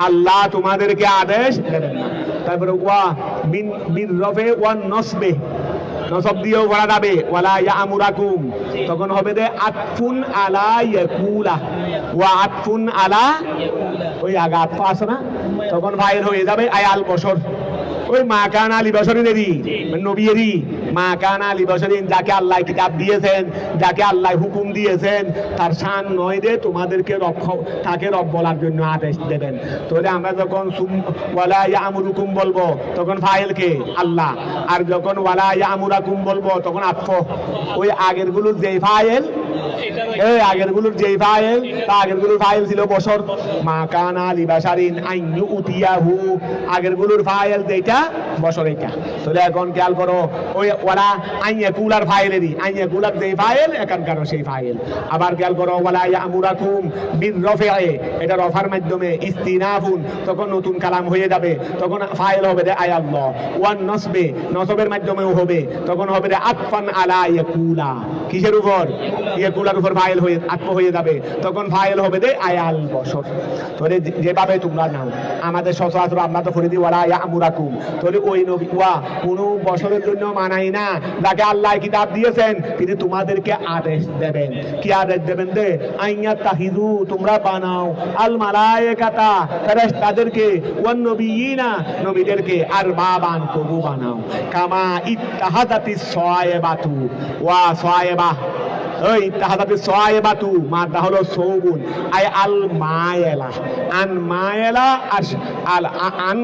আল্লাহ তোমাদেরকে আদেশ দেবেন না। তারপরে ওয়া বির রফে ওয়া নসবে, নসব দিয়েও বলা যাবে ওয়ালা ইয়ামুরাকুম, তখন হবে দে আতফুন আলা ইয়াকুলা, ওয়া আতফুন আলা, ওই আগা আতফ আছে না, তখন ফাইল হয়ে যাবে আয় আল বশর, ওই মা কানা লিবাশরিনেরই নবীয়েরই, মা কানা লিবাশরিন যাকে আল্লাহ কিতাব দিয়েছেন, যাকে আল্লাহ হুকুম দিয়েছেন, তার শান নয় যে তোমাদেরকে তাকে রব বলার জন্য আদেশ দেবেন। তাহলে আমরা যখন ওয়ালা ইয়ামুরুকুম বলবো তখন ফাইল কে আল্লাহ, আর যখন ওয়ালা ইয়ামুরাকুম বলবো তখন আতফ, ওই আগের গুলোর যেই ফাইল, এই আগের গুলোর যেই ফাইল, তা আগের গুলোর ফাইল ছিল বশর, মা কানা লিবাশারিন আইয়ুতিয়াহু, আগের গুলোর ফাইল যেটা বশর এটা। তাহলে এখন খেয়াল করো, ওই ওয়ালা আইয়াকুলার ফাইলেরই, আইয়াকুলার যেই ফাইল এখানকার সেই ফাইল। আবার খেয়াল করো ওয়ালা ইয়ামুরাকুম বির রফে, এটা রফার মাধ্যমে ইস্তিনাফুন, তখন নতুন কালাম হয়ে যাবে, তখন ফাইল হবে রে আয় আল্লাহ। ওয়ান নসবে, নসবের মাধ্যমেও হবে, তখন হবে রে আতফান আলা ইয়াকুলা, কিসের উপর, ইয়াকুলার উপর ফাইল হয়ে আতফ হয়ে যাবে, তখন ফাইল হবে রে আয়াল বশর। তাহলে যেভাবে তোমরা নাও, আমাদের সচরাচর আমরা তো ফরিদি ওয়ালা ইয়ামুরাকুম, তাহলে ওই নবী ওয়া কোনো বছরের জন্য মানাই না, যাকে আল্লাহ কিতাব দিয়েছেন তিনি তোমাদেরকে আদেশ দেবেন। কি আদেশ দেবেন দে, আইয়া তাহিদু, তোমরা বানাও, আল মালায়েকাতা ফেরেশতাদেরকে, ওয়ান নবিয়িনা নবীদেরকে, আর বাবান প্রভু বানাও, কামা ইত্তাহাদাতিস সায়বাতু, ওয়া সায়বা, ওই ইত্তাহাদাতি সায়বাতু মাদা হলো সৌবুন, আয় আল মায়েলা, আন মায়েলা আল আন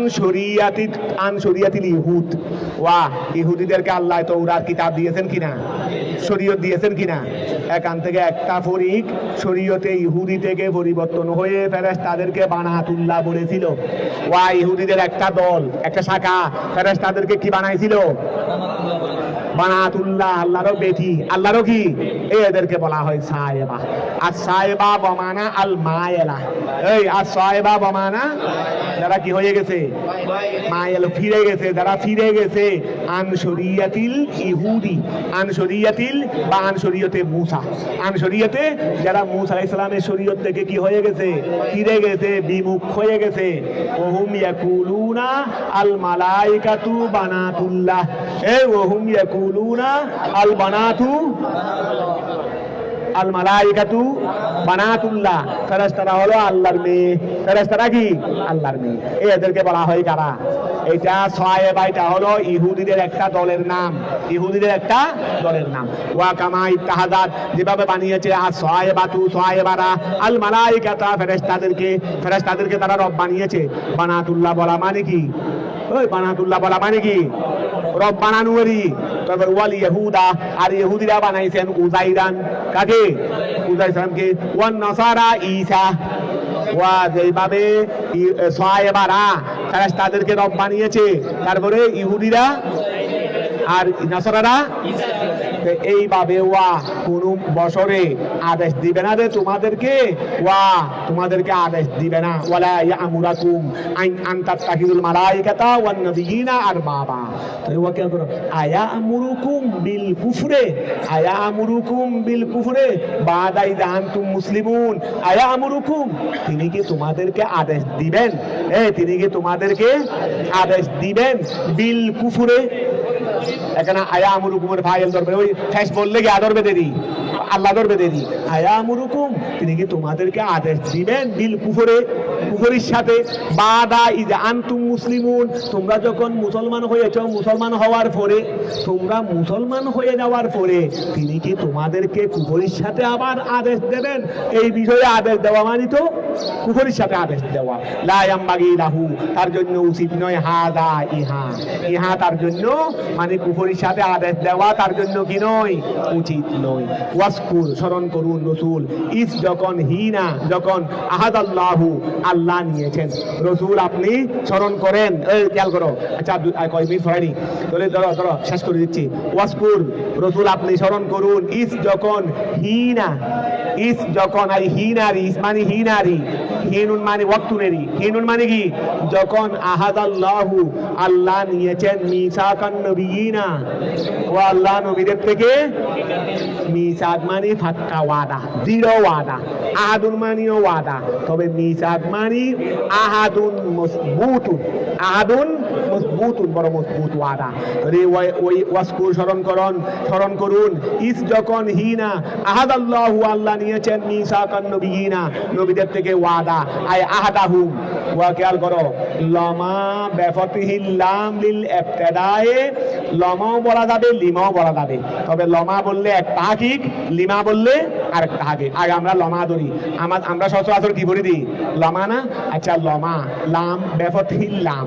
শরিয়াতিল ইহুদ, ওয়া ইহুদিদেরকে আল্লাহ তাওরাত কিতাব দিয়েছেন কিনা, শরীয়ত দিয়েছেন কিনা, এখান থেকে একটা ফরিক শরীয়তে ইহুদি থেকে পরিবর্তন হয়ে ফেরেশতাদেরকে বানাতুল্লাহ বলেছিল। ওয়া ইহুদিদের একটা দল, একটা শাখা ফেরেশতাদেরকে কি বানাইছিল, বানাতুল্লাহ, আল্লাহরও বেটি, আল্লাহরও কি, এদেরকে বলা হয় সায়েবা। আর সায়েবা বমানা আল মায়েলা, এই আর সায়েবা বমানা যারা কি হয়ে গেছে, মায়েল ফিরে গেছে, যারা ফিরে গেছে আন শরিয়াতিল ইহুদি, আন শরিয়াতিল বা আন শরীয়তে মূসা, আন শরীয়তে যারা মূসা আলাইহিস সালামের শরীয়ত থেকে কি হয়ে গেছে, ফিরে গেছে, বিমুখ হয়ে গেছে। ওহুম ইয়াকুলুনা আল মালাইকাতু বানাতুল্লাহ, এই ওহুম ইয়াকুলুনা আল বানাতু, আল মালাইকাতু বানাতুল্লাহ, ফেরেশতারা হলো আল্লাহর মেয়ে, ফেরেশতারা কি আল্লাহর মেয়ে, এদেরকে বলা হয় কারা, এটা সায়েবা, এটা হলো ইহুদিদের একটা দলের নাম, ইহুদিদের একটা দলের নাম। ওয়া কামা ইত্তাহাদাত, যেভাবে বানিয়েছে আর সায়েবাতু সায়েবারা আল মালাইকাতা, ফেরেশতাদেরকে, ফেরেশতাদেরকে তারা রব বানিয়েছে। বানাতুল্লাহ বলা মানে কি, ওই বানাতুল্লাহ বলা মানে কি, রব বানানুরি। তারপর ওয়াল ইহুদা, আর ইহুদিরা বানাইছেন উজাইরান, কাকে, উজাইর ইসলামকে, ওয়ান নাসারা ঈসা, ওয়া যেভাবে সাহাবারা ফেরেশতাদেরকে রব বানিয়েছে, তারপরে ইহুদিরা আর নাসারারা এইভাবে ওয়া কোন বছরে আদেশ দিবে না রে তোমাদেরকে, ওয়া তোমাদেরকে আদেশ দিবে না, ওয়ালা ইয়ামুরাকুম আন তাত্তাখিযুল মালাইকাতা ওয়ান নাবিয়িনা আরবাবা। তো ওয়া কি করো, আয়া আমুরুকুম বিল কুফরে, আয়া আমুরুকুম বিল কুফরে বাদা ইযা আনতুম মুসলিমুন, আয়া আমুরুকুম, তিনি কি তোমাদেরকে আদেশ দিবেন, তিনি কি তোমাদেরকে আদেশ দিবেন বিল কুফরে। এখানে আয়া আমুরুকুমের ফাইল ধরবে, ওই ফেস বললে কি ধরবে দেরি, আল্লাহ ধরবে দেরি। আয়া আমুরুকুম, তিনি কি তোমাদেরকে আদেশ দিবেন বিল কুফরে, কুফরের সাথে, বাদা ইযা আনতুম মুসলিমুন, তোমরা যখন মুসলমান হয়েছ, মুসলমান হওয়ার পরে, তোমরা মুসলমান হয়ে যাওয়ার পরে তিনি কি তোমাদেরকে কুফরের সাথে আবার আদেশ দেবেন। এই বিষয়ে আদেশ দেওয়া মানে তো কুফরের সাথে আদেশ দেওয়া। লা ইয়ামবাগি লাহু, তার জন্য উচিত নয়, হাদা ইহা, ইহা তার জন্য মানে কুফরের সাথে আদেশ দেওয়া তার জন্য কি নয়, উচিত নয়। ওয়াসকুর, স্মরণ করুন রসুল, ইস যখন, হিনা যখন, আহাদাল্লাহু আল্লাহ নিয়েছেন, রসুল আপনি স্মরণ করেন। খেয়াল করো, আচ্ছা কয় মিনিট হয়নি, তাহলে ধরো শেষ করে দিচ্ছি। ওয়াসকুর, রসুল আপনি স্মরণ করুন, ইস যখন, হিনা, ইস যখন, আর হিনারি, ইস মানে হিনারি, হিনুন মানে ওয়াক্তুনেরি, হিনুন মানে কি, যখন আহাদাল্লাহু আল্লাহ নিয়েছেন, মিসাকান নবিয়িনা, ও আল্লাহ নবীদের থেকে, মিসাক মানে ফাক্কা ওয়াদা, দৃঢ় ওয়াদা, আহাদুন মানিও ওয়াদা, তবে মিসাক মানে আহাদুন মজবুতুন, আহাদুন মজবুতুন, বড় মজবুত ওয়াদা। ওই ওয়াসকুর স্মরণ করুন, ইস যখন, হিনা আহাদাল্লাহু আল্লাহ নিয়েছেন, মিসাকান নবিয়িনা নবীদের থেকে ওয়াদা, আয় আহাদাহুম, ওয়া খেয়াল করো, লমা বেফতিহিল লাম লিল ইবতিদায়ে, লমাও বলা যাবে, লিমাও বলা যাবে, তবে লমা বললে এক তাহকিক, লিমা বললে আর একটা তাহকিক। আগে আমরা লমা ধরি, আমরা সচরাচর কি বলি দিই, লমা না। আচ্ছা লমা, লাম বেফতিহিল লাম,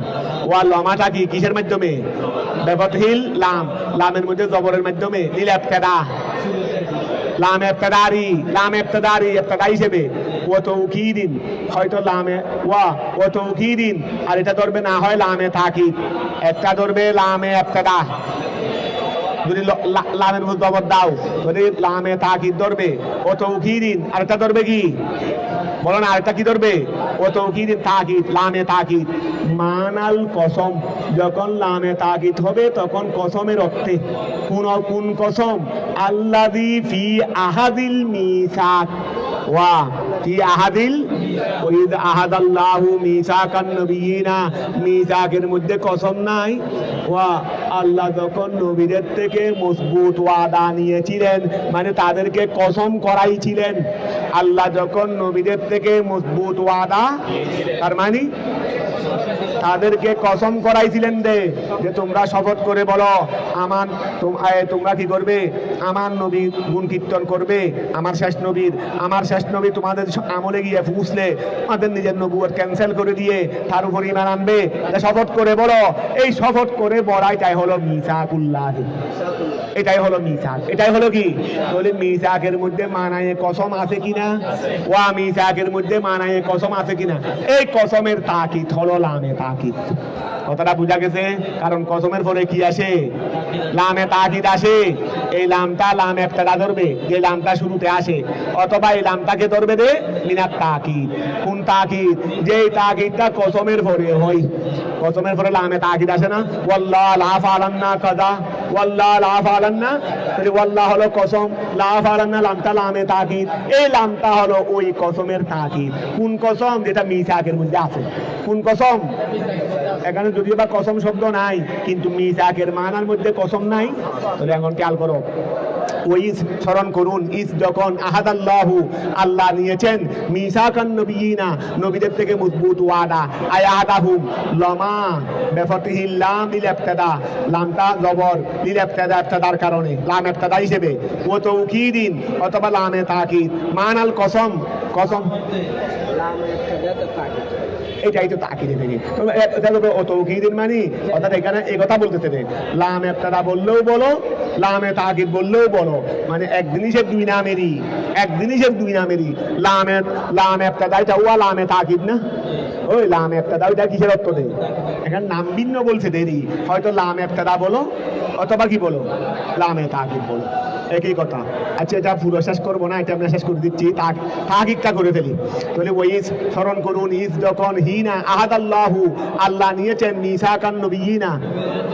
ওয়া লমাটা কি কিসের মাধ্যমে, বেফতিহিল লাম, লামের মধ্যে জবরের মাধ্যমে, লিল ইবতিদা, লাম ইবতিদারি, লাম ইবতিদারি, ইবতিদা হিসেবে, ও তৌকিদিন, হয়তো লামে ওয়া ও তৌকিদিন, আর এটা ধরবে না হয় লামে তাকিদ, একটা ধরবে লামে ইবতিদা, যদি লামের মধ্যে জবর দাও যদি লামে তাকিদ ধরবে, ও তৌকিদিন, আর এটা ধরবে কি বলো না, আরেকটা কি ধরবে, ও তৌকিদিন তাকিদ, লামে তাকিদ, মানাল কসম, যখন লামে তাকিদ হবে তখন কসমের অর্থে, কোন কসম, আল্লাযী ফি আহাদিল মিসাক, ওয়া ফি আহাদিল, ওয়াইদ আহাদাল্লাহু মিসাকান নবিয়িনা, মিসাকের মধ্যে কসম নাই, ওয়া আল্লাহ যখন নবীদের থেকে মজবুত ওয়াদা নিয়েছিলেন, মানে তাদেরকে কসম করাইছিলেন, আল্লাহ যখন নবীদের থেকে মজবুত ওয়াদা, তার মানে তাদেরকে কসম করাইছিলেন যে তোমরা শপথ করে বলো তোমরা কি করবে, আমার নবী গুণ কীর্তন করবে, আমার শেষ নবী তোমাদের আমলে গিয়ে পৌঁছলে আমাদের নিজের নবুয়ত ক্যান্সেল করে দিয়ে তার উপর ঈমান আনবে, শপথ করে বলো। এই শপথ করে বলাইটাই হলো মিসাকুল্লাহ, এটাই হলো মিসাক, এটাই হলো কি, তাহলে মিসাকের মধ্যে মানায়ে কসম আছে কিনা, ওয়া মিসাকের মধ্যে মানায়ে কসম আছে কিনা, এই কসমের তাকিদ হলো লামে তাকিদ। কথাটা বুঝা গেছে? কারণ কসমের পরে কি আসে, লামে তাকিদ আসে। এই লামটা লাম ইবতিদা ধরবে, যে লামটা শুরুতে আসে, অথবা এই লামটাকে ধরবে দে মিনাত তাকিদ। কোন তাকিদ? যে তাকিদটা কসমের পরে হয়, কসমের পরে লামে তাকিদ আসে না, ওয়াল্লাহ লা ফালান্না কাযা, ওয়াল্লাহ লা ফালান্না, তাহলে ওয়াল্লাহ হলো কসম, লা ফালান্না লামটা লামে তাকিদ, এই লামটা হলো ওই কসমের তাকিদ। কোন কসম? যেটা মিসাকের মধ্যে আছে। কোন কসম? এখানে যদিও বা কসম শব্দ নাই, কিন্তু মিসাকের মানার মধ্যে কসম নাই। তাহলে এখন খেয়াল করো, ওই স্মরণ করুন, ইস যখন আহাদাল্লাহু আল্লাহ নিয়েছেন, মিসাকান নবিয়িনা নবীদের থেকে মজবুত ওয়াদা, আয়াদাহুম লমা বেফতিহিল লাম লিল ইবতিদা, লামটা জবর লিল ইবতিদা, ইবতিদার কারণে লাম ইবতিদা হিসেবে, ও তৌকিদিন অথবা লামে তাকিদ, মানাল কসম, কসম লামে ইবতিদা তাকিদ, এটাই তো তাকিদ থেকে ও তৌকিদিন মানে, অর্থাৎ এখানে এই কথা বলতেছে যে লাম ইবতিদা বললেও বলো, লামে তাকিদ বললেও বলো, মানে এক জিনিসের দুই নামেরই, এক জিনিসের দুই নামেরই লাম ইবতিদাইটা ওয়া লামে তাকিদ না, ওই লাম ইবতিদা ওইটা কিসের অর্থ দেয়? এখানে নাম ভিন্ন বলছে দেরি, হয়তো লাম ইবতিদা বলো অথবা কি বলো লামে তাকিদ বলো, একই কথা। আচ্ছা এটা পুরো শেষ করবো না, এটা আমরা শেষ করে দিচ্ছি, তাকিদটা করে ফেলি। তাহলে ওই স্মরণ করুন, ইজ যখন হিনা আহাদাল্লাহু আল্লাহ নিয়েছেন মিসাকান নবিয়িনা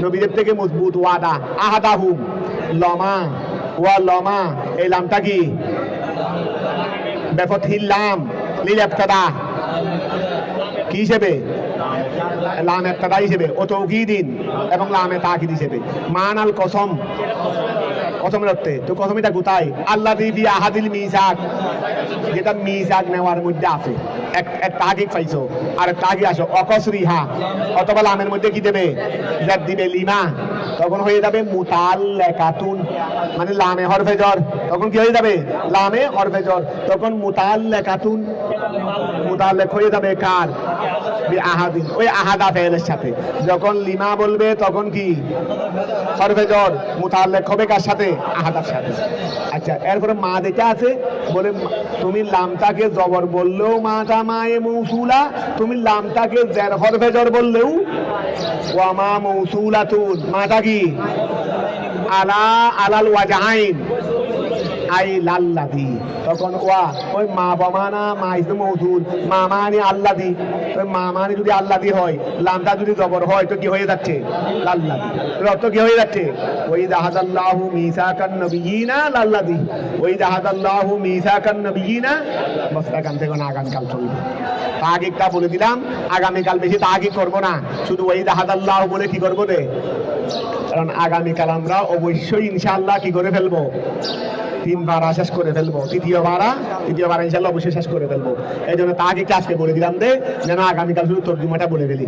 নবীদের থেকে মজবুত ওয়াদা, আহাদাহুম লমা ওয়া লমা, এই লামটা কি বেফাতহিল লাম লিল ইবতিদা কি হিসেবে? লাম ইবতিদা হিসেবে, ও তাওকীদিন এবং লামে তাকিদ হিসেবে। মানাল কসম কসমের অর্থে, তো কসম এটা কোথায়? আল্লাযী ফি আহাদিল মিসাক, যেটা মিসাক নেওয়ার মধ্যে আছে। এক তাকিদ পাইছো আর তাকিদ আসো অকসরিহা, অথবা লামের মধ্যে কি দেবে? জাদ দিবে লিমা, তখন হয়ে যাবে মুতাল্লাকাতুন, মানে লামে হরফে জর, তখন কি হয়ে যাবে? লামে হরফে জর, তখন মুতাল্লাকাতুন, মুতাল্লাক হয়ে যাবে কার? বি আহাদিন, ওই আহাদা ফেলের সাথে। যখন লিমা বলবে তখন কি হরফে জর, মুতাল্লাক হবে কার সাথে? আহাদার সাথে। আচ্ছা এরপরে মা যেটা আছে বলে, তুমি লামটাকে জবর বললেও মাটা মায়ে মৌসুলা, তুমি লামটাকে জের হরফে জর বললেও ওয়া মা মৌসুলাতুন, মাটা কি আলা আলাল ওয়াজহাইন আই লাল্লাদি, তখন ওয়া ওই মা বামানা মা ইসম মৌসুল, মা মানে আল্লাদি, ওই মা মানে যদি আল্লাদি হয়, লামটা যদি জবর হয় তো কি হয়ে যাচ্ছে? লাল্লাদি। অর্থ কি হয়ে যাচ্ছে? ওই জাহাদাল্লাহু মিসাকান নবিয়িনা লাল্লাদি, ওই জাহাদাল্লাহু মিসাকান নবিয়িনা। বস এখান থেকে না আগামীকাল চলবে, তাকিদটা বলে দিলাম, আগামীকাল বেশি তাকিদ করবো না, শুধু ওই জাহাদাল্লাহু বলে কি করবো রে? কারণ আগামীকাল আমরা অবশ্যই ইনশাআল্লাহ কি করে ফেলবো? 3 বার শেষ করে ফেলবো, তৃতীয়বার ইনশাআল্লাহ অবশ্যই শেষ করে ফেলবো। এই জন্য তাকিদটা আজকে বলে দিলাম যেন আগামীকাল শুধু তর্জুমাটা বলে ফেলি।